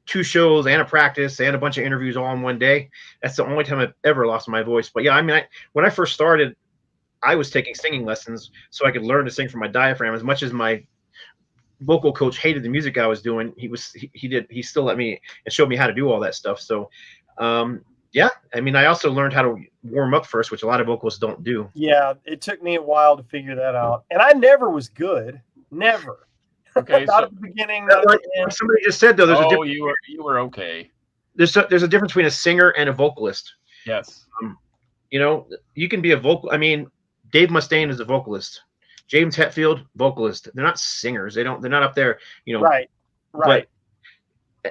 2 shows and a practice and a bunch of interviews all in one day. That's the only time I've ever lost my voice. But yeah, when I first started, I was taking singing lessons so I could learn to sing from my diaphragm. As much as my vocal coach hated the music I was doing, he still let me and showed me how to do all that stuff. So, yeah, I also learned how to warm up first, which a lot of vocalists don't do. Yeah, it took me a while to figure that out. And I never was good. Never. Okay. Not at the beginning. Not at the end. Somebody just said, though, there's a difference. You were okay. There's a difference between a singer and a vocalist. Yes. You can be a vocal. Dave Mustaine is a vocalist. James Hetfield, vocalist. They're not singers. They're not up there, Right. But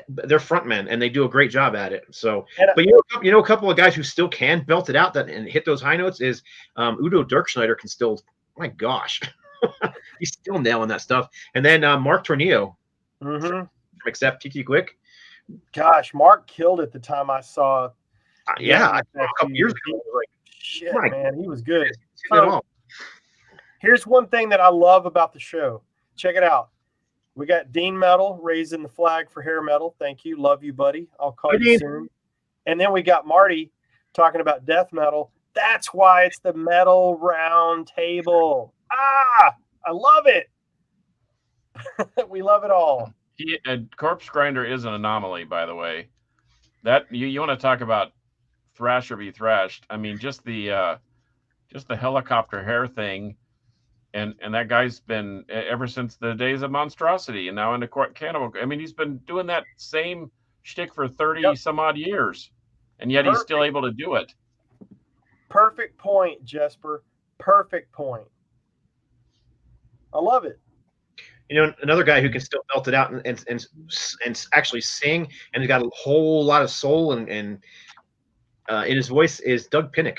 they're frontmen, and they do a great job at it. So, but a couple of guys who still can belt it out and hit those high notes is Udo Dirkschneider can still. My gosh, he's still nailing that stuff. And then Mark Tornillo, except Tiki Quick. Gosh, Mark killed it the time I saw. A couple years ago. Shit, man, he was good. So, here's one thing that I love about the show. Check it out. We got Dean Metal raising the flag for hair metal. Thank you. Love you, buddy. I'll call you soon. And then we got Marty talking about death metal. That's why it's the Metal Round Table. Ah, I love it. We love it all. Corpse Grinder is an anomaly, by the way. That you want to talk about thrash or be thrashed. I mean, just the helicopter hair thing, and that guy's been ever since the days of Monstrosity, and now into Cannibal. I mean, he's been doing that same shtick for 30 some odd years, and yet he's still able to do it. Perfect point, Jesper. Perfect point. I love it. You know, another guy who can still belt it out and actually sing, and he's got a whole lot of soul and in his voice is Doug Pinnick.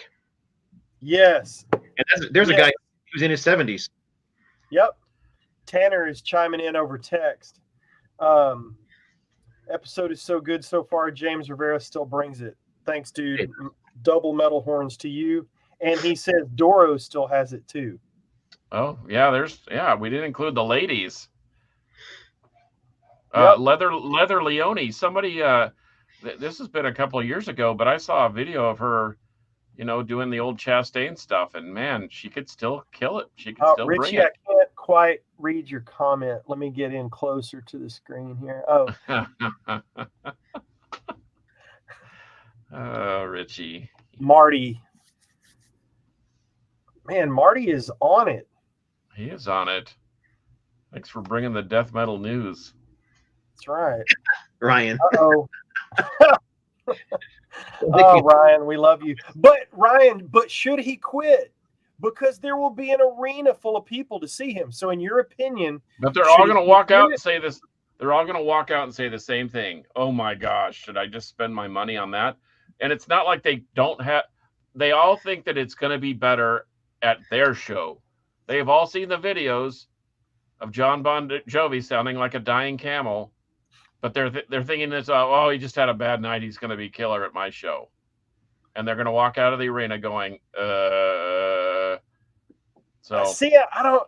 Yes. And there's a guy who's in his 70s. Yep. Tanner is chiming in over text. Episode is so good so far. James Rivera still brings it. Thanks, dude. Double metal horns to you. And he says Doro still has it too. Oh, yeah, we didn't include the ladies. Yep. Leather Leone, somebody, this has been a couple of years ago, but I saw a video of her, doing the old Chastain stuff, and man, she could still kill it. She could still Richie, bring it. I can't quite read your comment. Let me get in closer to the screen here. Oh. Oh, Richie. Marty. Man, Marty is on it. He is on it. Thanks for bringing the death metal news. That's right. Ryan. Uh-oh. Oh, Ryan, we love you. But should he quit? Because there will be an arena full of people to see him. So in your opinion, but they're all going to walk out and say this. They're all going to walk out and say the same thing. Oh my gosh, should I just spend my money on that? And it's not like they all think that it's going to be better at their show. They've all seen the videos of John Bon Jovi sounding like a dying camel, but they're thinking this, he just had a bad night. He's going to be killer at my show. And they're going to walk out of the arena going, So see, I don't,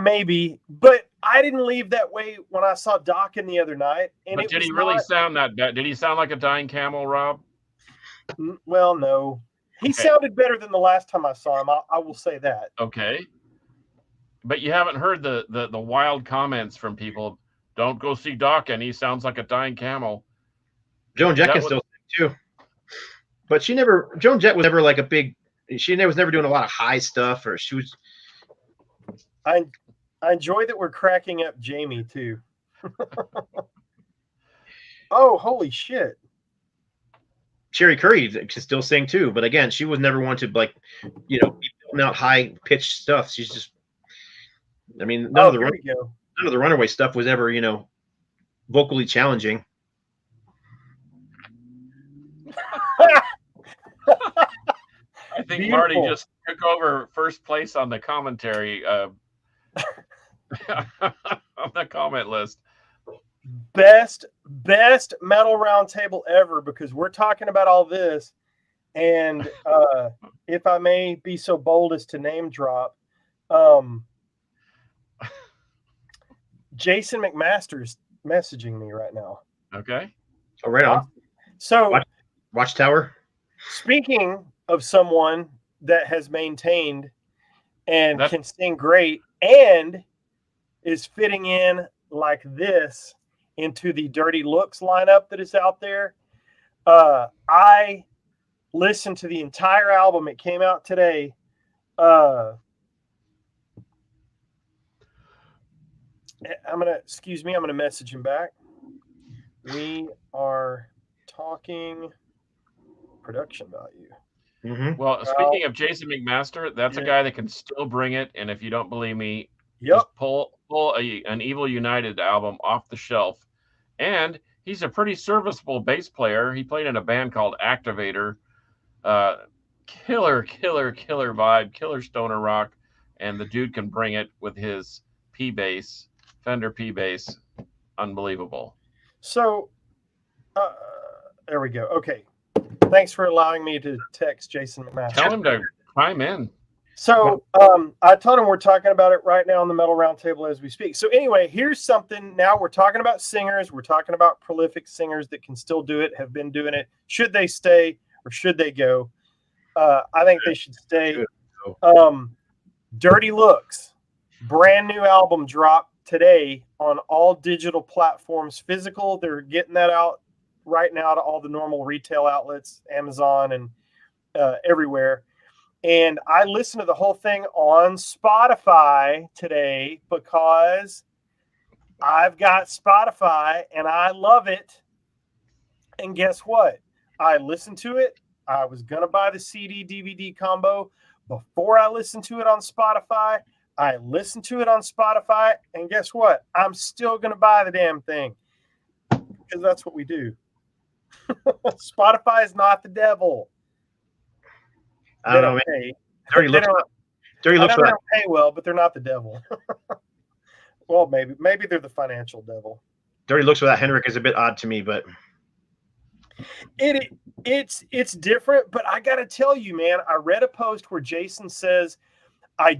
maybe, but I didn't leave that way when I saw Dokken the other night. And but did he really sound that bad? Did he sound like a dying camel, Rob? Well, no. He sounded better than the last time I saw him. I will say that. Okay. But you haven't heard the wild comments from people. Don't go see Dokken. He sounds like a dying camel. Joan Jett can still sing too. But Joan Jett was never like a big, she was never doing a lot of high stuff, or she was. I enjoy that we're cracking up Jamie too. Oh, holy shit. Sherry Curry can still sing too, but again, she was never one to be building out high pitched stuff. She's just, I mean, none of the Runaway stuff was ever, vocally challenging. I think Marty just took over first place on the commentary on the comment list. Best metal round table ever, because we're talking about all this, and if I may be so bold as to name drop, Jason McMaster's messaging me right now. Okay. Oh, right on. So Watchtower. Speaking of someone that has maintained and can sing great and is fitting in like this into the Dirty Looks lineup that is out there, I listened to the entire album. It came out today. I'm gonna message him back. We are talking production value. Mm-hmm. Well, speaking of Jason McMaster, that's a guy that can still bring it. And if you don't believe me, Yep. just pull an Evil United album off the shelf. And he's a pretty serviceable bass player. He played in a band called Activator. Killer vibe, killer stoner rock. And the dude can bring it with his P-bass, Fender P-bass. Unbelievable. So, there we go. Okay. Thanks for allowing me to text Jason McMaster. Tell him to chime in. So I told him we're talking about it right now on the Metal Roundtable as we speak. So anyway, here's something. Now we're talking about singers. We're talking about prolific singers that can still do it, have been doing it. Should they stay or should they go? I think they should stay. Dirty Looks, brand new album dropped today on all digital platforms. Physical, they're getting that out right now to all the normal retail outlets, Amazon and everywhere. And I listened to the whole thing on Spotify today because I've got Spotify and I love it. And guess what? I listened to it. I was going to buy the CD DVD combo before I listened to it on Spotify. I listened to it on Spotify. And guess what? I'm still going to buy the damn thing because that's what we do. Spotify is not the devil. I don't know, man. Dirty Looks they don't pay well, but they're not the devil. Well, maybe they're the financial devil. Dirty Looks without Henrik is a bit odd to me, but it's different. But I got to tell you, man, I read a post where Jason says, we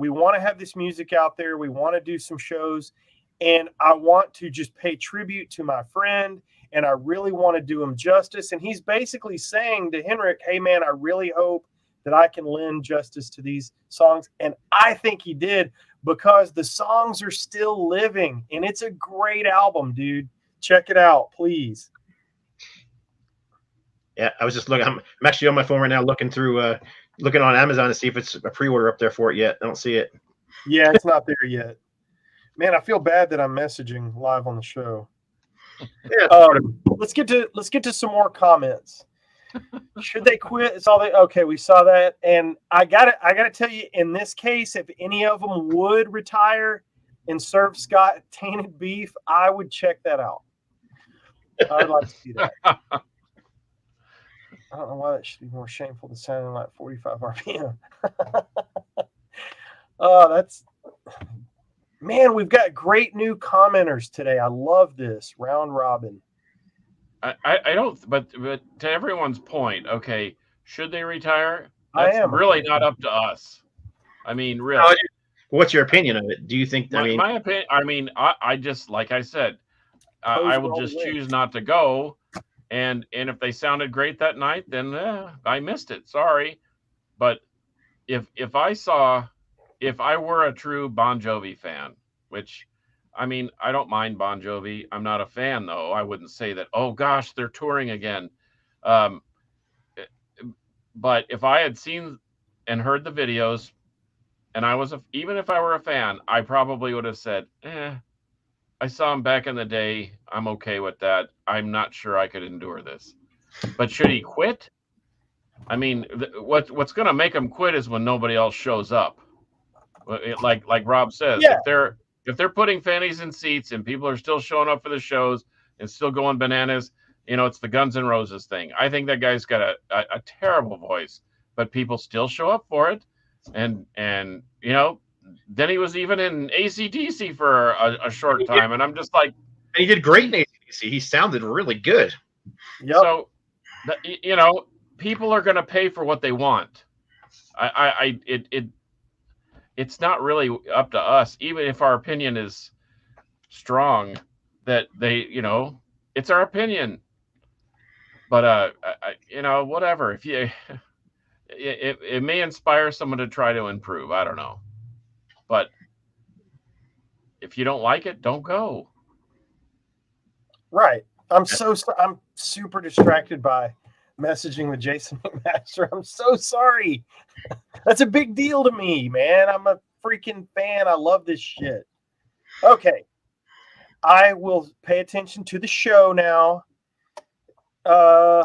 want to have this music out there. We want to do some shows, and I want to just pay tribute to my friend, and I really want to do him justice. And he's basically saying to Henrik, hey, man, I really hope that I can lend justice to these songs. And I think he did because the songs are still living, and it's a great album, dude. Check it out, please. Yeah, I was just looking. I'm actually on my phone right now looking on Amazon to see if it's a pre-order up there for it yet. I don't see it. Yeah, it's not there yet. Man, I feel bad that I'm messaging live on the show. Yeah. Let's get to some more comments. Should they quit? It's all they okay. We saw that, and I gotta tell you, in this case, if any of them would retire and serve Scott tainted beef, I would check that out. I'd like to see that. I don't know why that should be more shameful than sounding like 45 RPM. Oh, man, we've got great new commenters today. I love this round robin. I don't, but to everyone's point, okay, should they retire? That's really not up to us. I mean, really. No, what's your opinion of it? Do you think? My opinion. I mean, I just like I said, I will just choose not to go. And if they sounded great that night, then I missed it. Sorry, but if I were a true Bon Jovi fan, which, I mean, I don't mind Bon Jovi. I'm not a fan, though. I wouldn't say that, oh, gosh, they're touring again. But if I had seen and heard the videos and even if I were a fan, I probably would have said, I saw him back in the day. I'm okay with that. I'm not sure I could endure this. But should he quit? I mean, what's going to make him quit is when nobody else shows up. Like Rob says, yeah. If they're putting fannies in seats and people are still showing up for the shows and still going bananas, it's the Guns N' Roses thing. I think that guy's got a terrible voice, but people still show up for it. And then he was even in AC/DC for a short time. And I'm just like. And he did great in AC/DC. He sounded really good. Yep. So, people are going to pay for what they want. It's not really up to us, even if our opinion is strong, that it's our opinion. But whatever. If it may inspire someone to try to improve. I don't know, but if you don't like it, don't go. Right. I'm super distracted by messaging with Jason McMaster. I'm so sorry. That's a big deal to me, man. I'm a freaking fan. I love this shit. Okay. I will pay attention to the show now.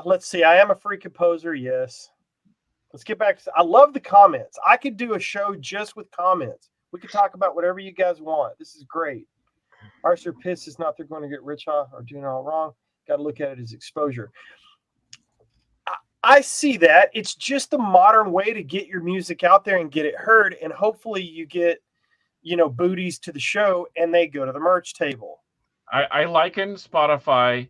Let's see. I am a freak composer. Yes. Let's get back to. I love the comments. I could do a show just with comments. We could talk about whatever you guys want. This is great. Arthur Piss is not they're going to get rich off or doing it all wrong. Got to look at it as exposure. I see that. It's just the modern way to get your music out there and get it heard. And hopefully you get, booties to the show and they go to the merch table. I liken Spotify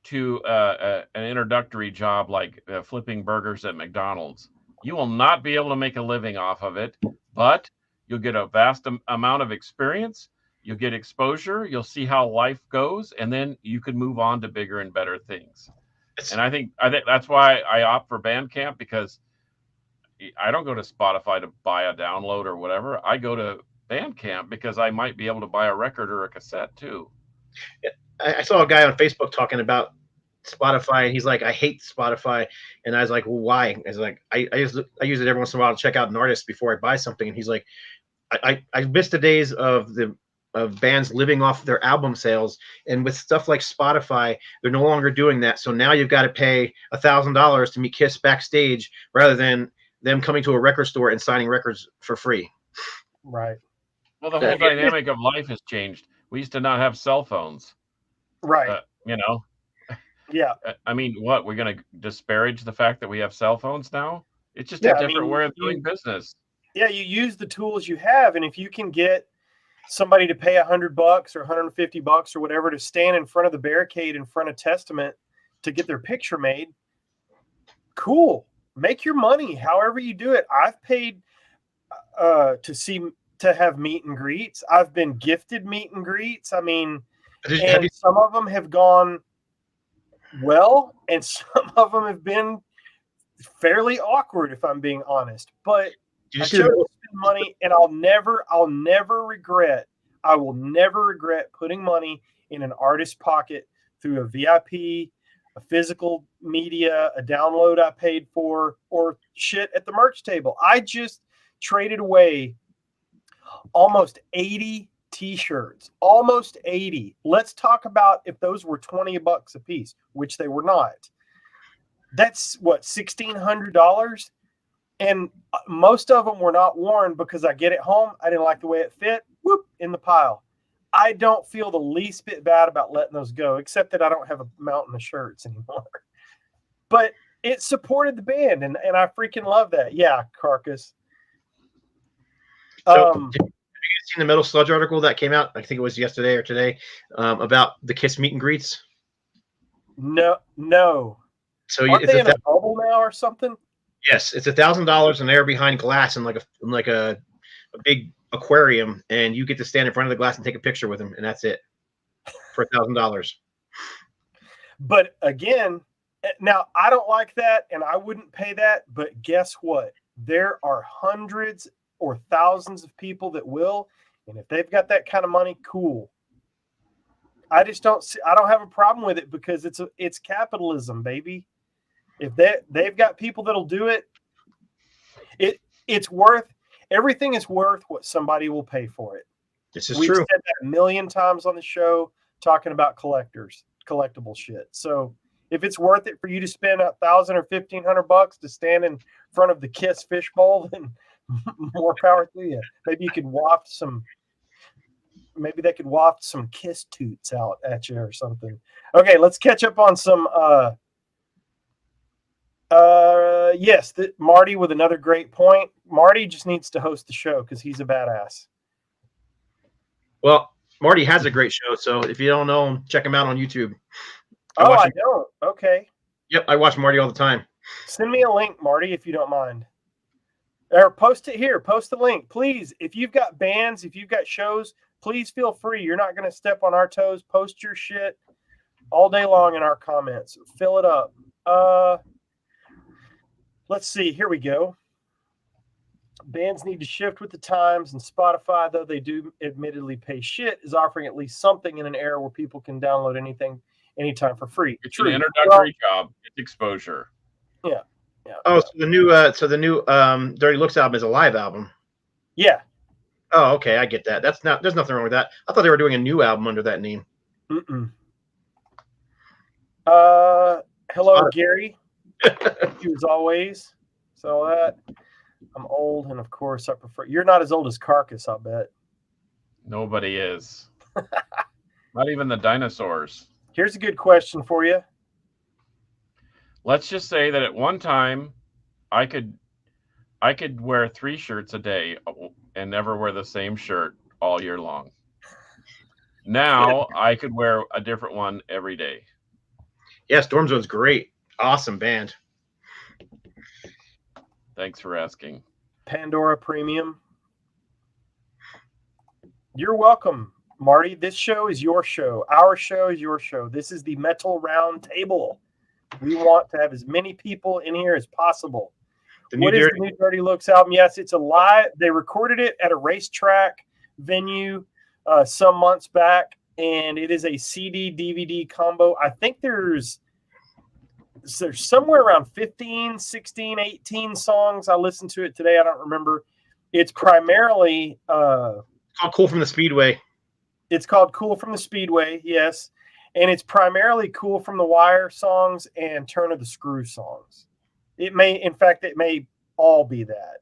to an introductory job like flipping burgers at McDonald's. You will not be able to make a living off of it, but you'll get a vast amount of experience. You'll get exposure. You'll see how life goes, and then you can move on to bigger and better things. And I think that's why I opt for Bandcamp, because I don't go to Spotify to buy a download or whatever. I go to Bandcamp because I might be able to buy a record or a cassette too. I saw a guy on Facebook talking about Spotify, and he's like, I hate Spotify. And I was like, well, why? I was like, I use it every once in a while to check out an artist before I buy something. And he's like, I miss the days of bands living off their album sales, and with stuff like Spotify, they're no longer doing that. So now you've got to pay $1,000 to meet Kiss backstage rather than them coming to a record store and signing records for free. Right. Well, the whole dynamic of life has changed. We used to not have cell phones. Right. You know? Yeah. I mean, what? We're going to disparage the fact that we have cell phones now? It's just a different way of doing business. Yeah, you use the tools you have, and if you can get somebody to pay $100 or $150 or whatever to stand in front of the barricade in front of Testament to get their picture made, cool. Make your money however you do it. I've paid to have meet and greets. I've been gifted meet and greets. I mean, some of them have gone well, and some of them have been fairly awkward, if I'm being honest. But I chose to spend money, and I'll never regret. I will never regret putting money in an artist's pocket through a VIP, a physical media, a download I paid for, or shit at the merch table. I just traded away almost 80 t-shirts, almost 80. Let's talk about if those were $20 a piece, which they were not. That's what, $1,600? And most of them were not worn because I get it home. I didn't like the way it fit. Whoop, in the pile. I don't feel the least bit bad about letting those go, except that I don't have a mountain of shirts anymore. But it supported the band, and I freaking love that. Yeah, Carcass. So, have you seen the Metal Sludge article that came out? I think it was yesterday or today, about the Kiss meet and greets. No. So aren't they in a bubble now or something? Yes, it's $1,000, and they're behind glass in like a big aquarium, and you get to stand in front of the glass and take a picture with them, and that's it for $1,000. But again, now I don't like that, and I wouldn't pay that. But guess what? There are hundreds or thousands of people that will, and if they've got that kind of money, cool. I don't have a problem with it because it's capitalism, baby. If they've got people that'll do it, it's worth, everything is worth what somebody will pay for it. This is We've true. said that a million times on the show talking about collectible shit. So if it's worth it for you to spend $1,000 or $1,500 to stand in front of the Kiss fishbowl, then more power to you. Maybe you could maybe they could waft some Kiss toots out at you or something. Okay, let's catch up on some yes, Marty with another great point. Marty just needs to host the show because he's a badass. Well, Marty has a great show, so if you don't know him, check him out on YouTube. I don't. Okay. Yep, I watch Marty all the time. Send me a link, Marty, if you don't mind. Or post it here. Post the link. Please, if you've got bands, if you've got shows, please feel free. You're not going to step on our toes. Post your shit all day long in our comments. Fill it up. Let's see. Here we go. Bands need to shift with the times, and Spotify, though they do admittedly pay shit, is offering at least something in an era where people can download anything anytime for free. It's an introductory job. It's exposure. Yeah. Oh, so the new Dirty Looks album is a live album. Yeah. Oh, okay, I get that. There's nothing wrong with that. I thought they were doing a new album under that name. Hello, Gary. You as always. So that I'm old, and of course I prefer. You're not as old as Carcass, I bet. Nobody is. Not even the dinosaurs. Here's a good question for you. Let's just say that at one time, I could wear 3 shirts a day and never wear the same shirt all year long. Now I could wear a different one every day. Yeah, Storm Zone's great. Awesome band. Thanks for asking. Pandora Premium. You're welcome, Marty. This show is your show. Our show is your show. This is the Metal Round Table. We want to have as many people in here as possible. What is the new Dirty Looks album? Yes, it's a live. They recorded it at a racetrack venue some months back, and it is a CD DVD combo. I think there's somewhere around 15, 16, 18 songs. I listened to it today. I don't remember. It's primarily called Cool from the Speedway. It's called Cool from the Speedway, yes. And it's primarily Cool from the Wire songs and Turn of the Screw songs. It may all be that.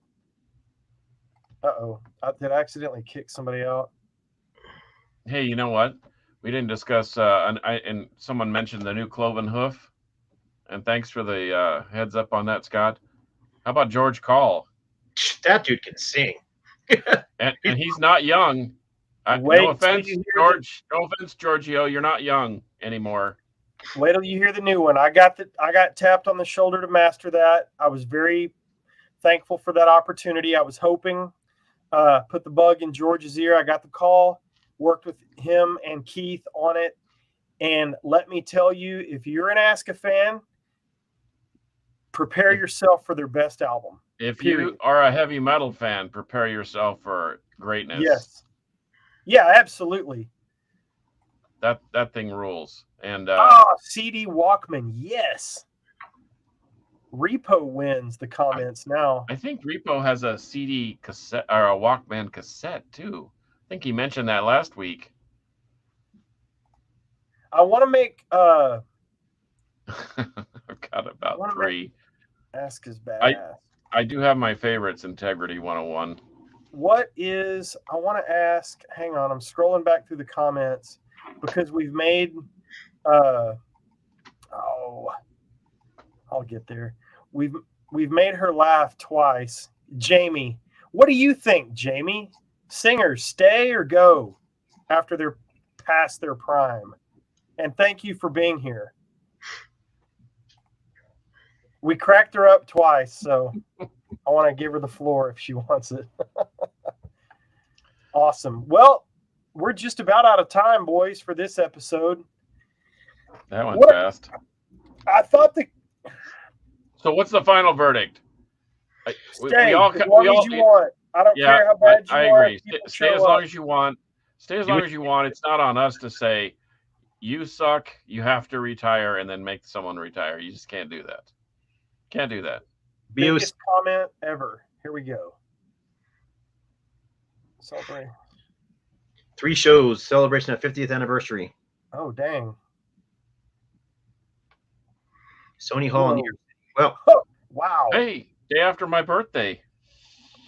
Uh-oh. Did I accidentally kick somebody out? Hey, you know what? We didn't discuss, and someone mentioned the new Cloven Hoof. And thanks for the heads up on that, Scott. How about George Call? That dude can sing. and he's not young. No offense, George. No offense, Giorgio. You're not young anymore. Wait till you hear the new one. I got tapped on the shoulder to master that. I was very thankful for that opportunity. I was hoping, put the bug in George's ear. I got the call, worked with him and Keith on it. And let me tell you, if you're an Aska fan, prepare yourself for their best album. If you are a heavy metal fan, prepare yourself for greatness. Yes. Yeah, absolutely. That thing rules. And CD Walkman, yes. Repo wins the comments now. I think Repo has a CD cassette or a Walkman cassette too. I think he mentioned that last week. I want to make I've got about 3. Aska's badass. I do have my favorites, Integrity 101. I want to ask, hang on, I'm scrolling back through the comments because we've made, I'll get there. We've made her laugh twice. Jamie, what do you think, Jamie? Singers stay or go after they're past their prime? And thank you for being here. We cracked her up twice, so I want to give her the floor if she wants it. Awesome. Well, we're just about out of time, boys, for this episode. That went fast. I thought So what's the final verdict? Stay as long as you want. I don't care how bad you want. I agree. Stay as long as you want. Stay as long as you want. It's not on us to say, you suck, you have to retire, and then make someone retire. You just can't do that. Can't do that. Biggest comment ever. Here we go. Celebrate. 3 shows, celebration of 50th anniversary. Oh, dang. Sony Hall in New York City. Well, wow. Hey, day after my birthday.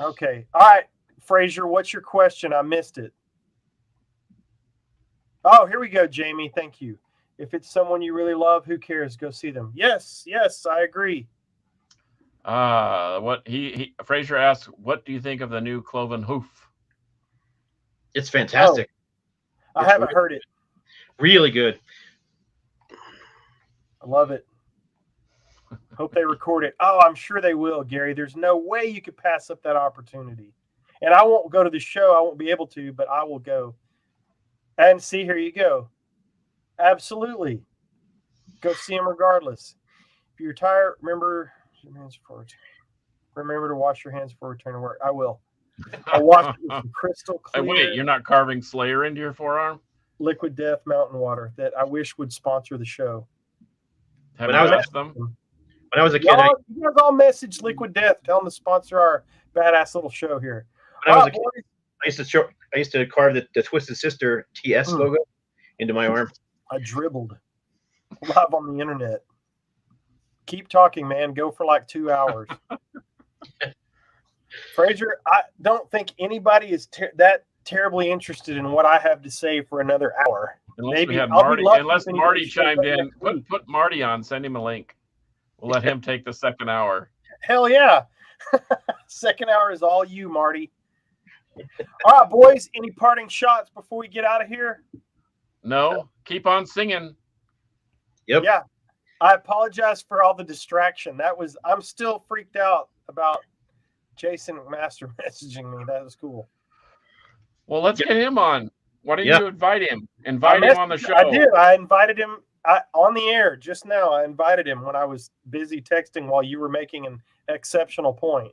Okay. All right, Frazier, what's your question? I missed it. Oh, here we go, Jamie. Thank you. If it's someone you really love, who cares? Go see them. Yes, I agree. Frazier asks, what do you think of the new Cloven Hoof? It's fantastic. I haven't heard it. Really good. I love it. Hope they record it. Oh, I'm sure they will, Gary. There's no way you could pass up that opportunity. And I won't go to the show. I won't be able to, but I will go. And see, here you go. Absolutely. Go see them regardless. If you're tired, remember to wash your hands before returning to work. I will. I washed it with crystal clear. Wait, you're not carving Slayer into your forearm? Liquid Death mountain water that I wish would sponsor the show. When I was a kid, you guys all message Liquid Death. Tell them to sponsor our badass little show here. When I was a kid, I used to carve the Twisted Sister TS logo into my arm. I dribbled live on the internet. Keep talking, man. Go for like 2 hours. Frazier, I don't think anybody is that terribly interested in what I have to say for another hour. Unless Marty chimed in. Put Marty on. Send him a link. We'll let him take the second hour. Hell yeah. Second hour is all you, Marty. All right, boys. Any parting shots before we get out of here? No. Keep on singing. Yep. Yeah. I apologize for all the distraction. I'm still freaked out about Jason McMaster messaging me. That was cool. Well, let's get him on. Why didn't you invite him? Invite him on the show. I did. I invited him. on the air just now, I invited him when I was busy texting while you were making an exceptional point.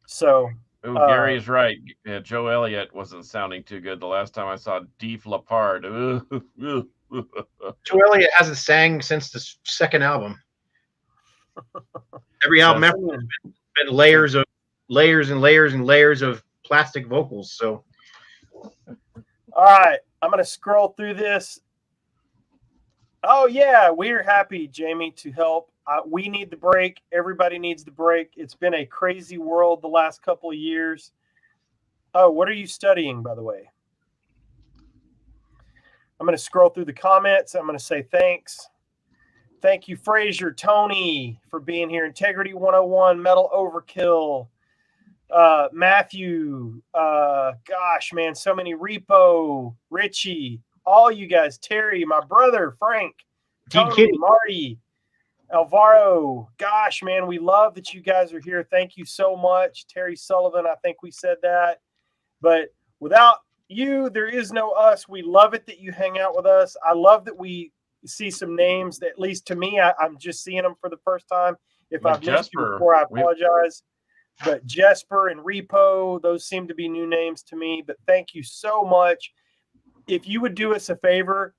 So Ooh, Gary is right. Yeah, Joe Elliott wasn't sounding too good the last time I saw Deef Lepard. Joe Elliott hasn't sang since the second album. Every album ever has been layers and layers and layers of plastic vocals. So, all right, I'm going to scroll through this. Oh, yeah, we're happy, Jamie, to help. We need the break. Everybody needs the break. It's been a crazy world the last couple of years. Oh, what are you studying, by the way? I'm going to scroll through the comments. I'm going to say thanks. Thank you, Frazier, Tony, for being here. Integrity 101, Metal Overkill. Matthew, gosh, man, so many. Repo, Richie, all you guys, Terry, my brother, Frank, Tony, Marty, Alvaro. Gosh, man, we love that you guys are here. Thank you so much. Terry Sullivan, I think we said that. But without you, there is no us. We love it that you hang out with us. I love that we see some names that, at least to me, I'm just seeing them for the first time. If I've missed you before, I apologize. But Jesper and Repo, those seem to be new names to me. But thank you so much. If you would do us a favor,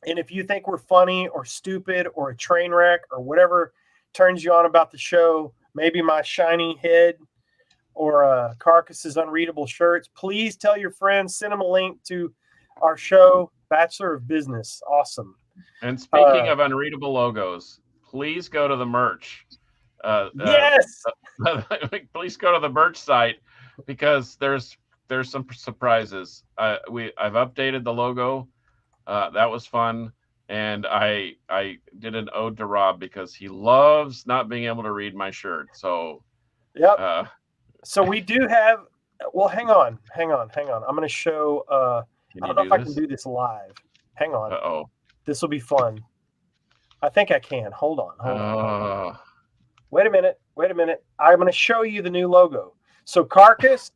and if you think we're funny or stupid or a train wreck or whatever turns you on about the show, maybe my shiny head or Carcass's unreadable shirts, please tell your friends, send them a link to our show, Bachelor of Business. Awesome. And speaking of unreadable logos, please go to the merch. Yes. Please go to the merch site because there's some surprises. I've updated the logo. That was fun, and I did an ode to Rob because he loves not being able to read my shirt. So, yep. So we do have. Well, hang on. I'm going to show. I don't know if I can do this live. Hang on. Uh-oh. This will be fun. I think I can. Hold on. Wait a minute. I'm going to show you the new logo. So Carcass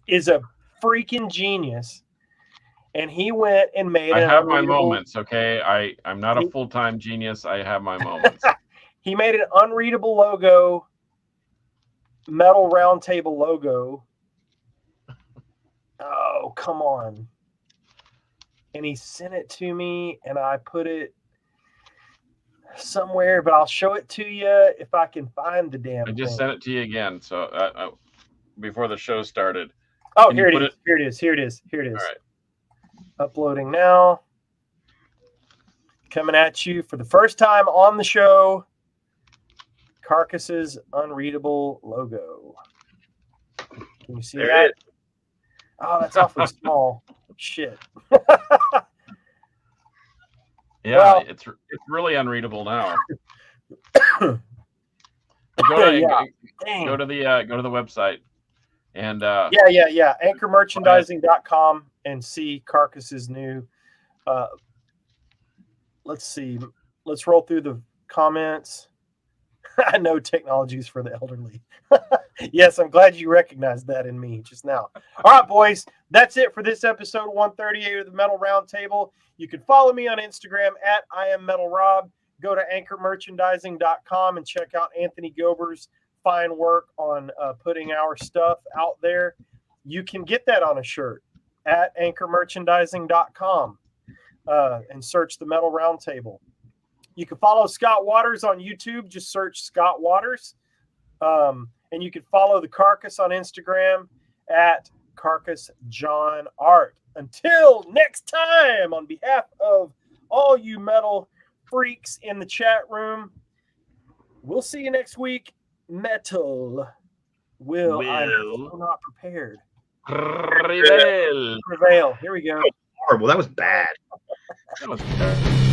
is a freaking genius, and he went and made. I have my moments, okay? I'm not a full-time genius. I have my moments. He made an unreadable logo, metal round table logo. Oh, come on. And he sent it to me, and I put it somewhere, but I'll show it to you if I can find the damn I just thing. sent it to you again. So before the show started. Oh, here it is. Here it is. All right. Uploading now. Coming at you for the first time on the show. Carcass's unreadable logo. Can you see that? Oh, that's awfully small. Shit. Yeah, well, it's really unreadable now. Go to the website and anchormerchandising.com and see Carcass's new. Let's see. Let's roll through the comments. I know technologies for the elderly. Yes, I'm glad you recognized that in me just now. All right, boys, that's it for this episode 138 of the Metal Roundtable. You can follow me on Instagram at IamMetalRob. Go to anchormerchandising.com and check out Anthony Gober's fine work on putting our stuff out there. You can get that on a shirt at anchormerchandising.com and search the Metal Roundtable. You can follow Scott Waters on YouTube. Just search Scott Waters. And you can follow the Carcass on Instagram at Carcass John Art. Until next time, on behalf of all you metal freaks in the chat room, we'll see you next week. Metal will. I'm still not prepared. Prevail. Prevail. Here we go. Horrible. That was bad. That was bad.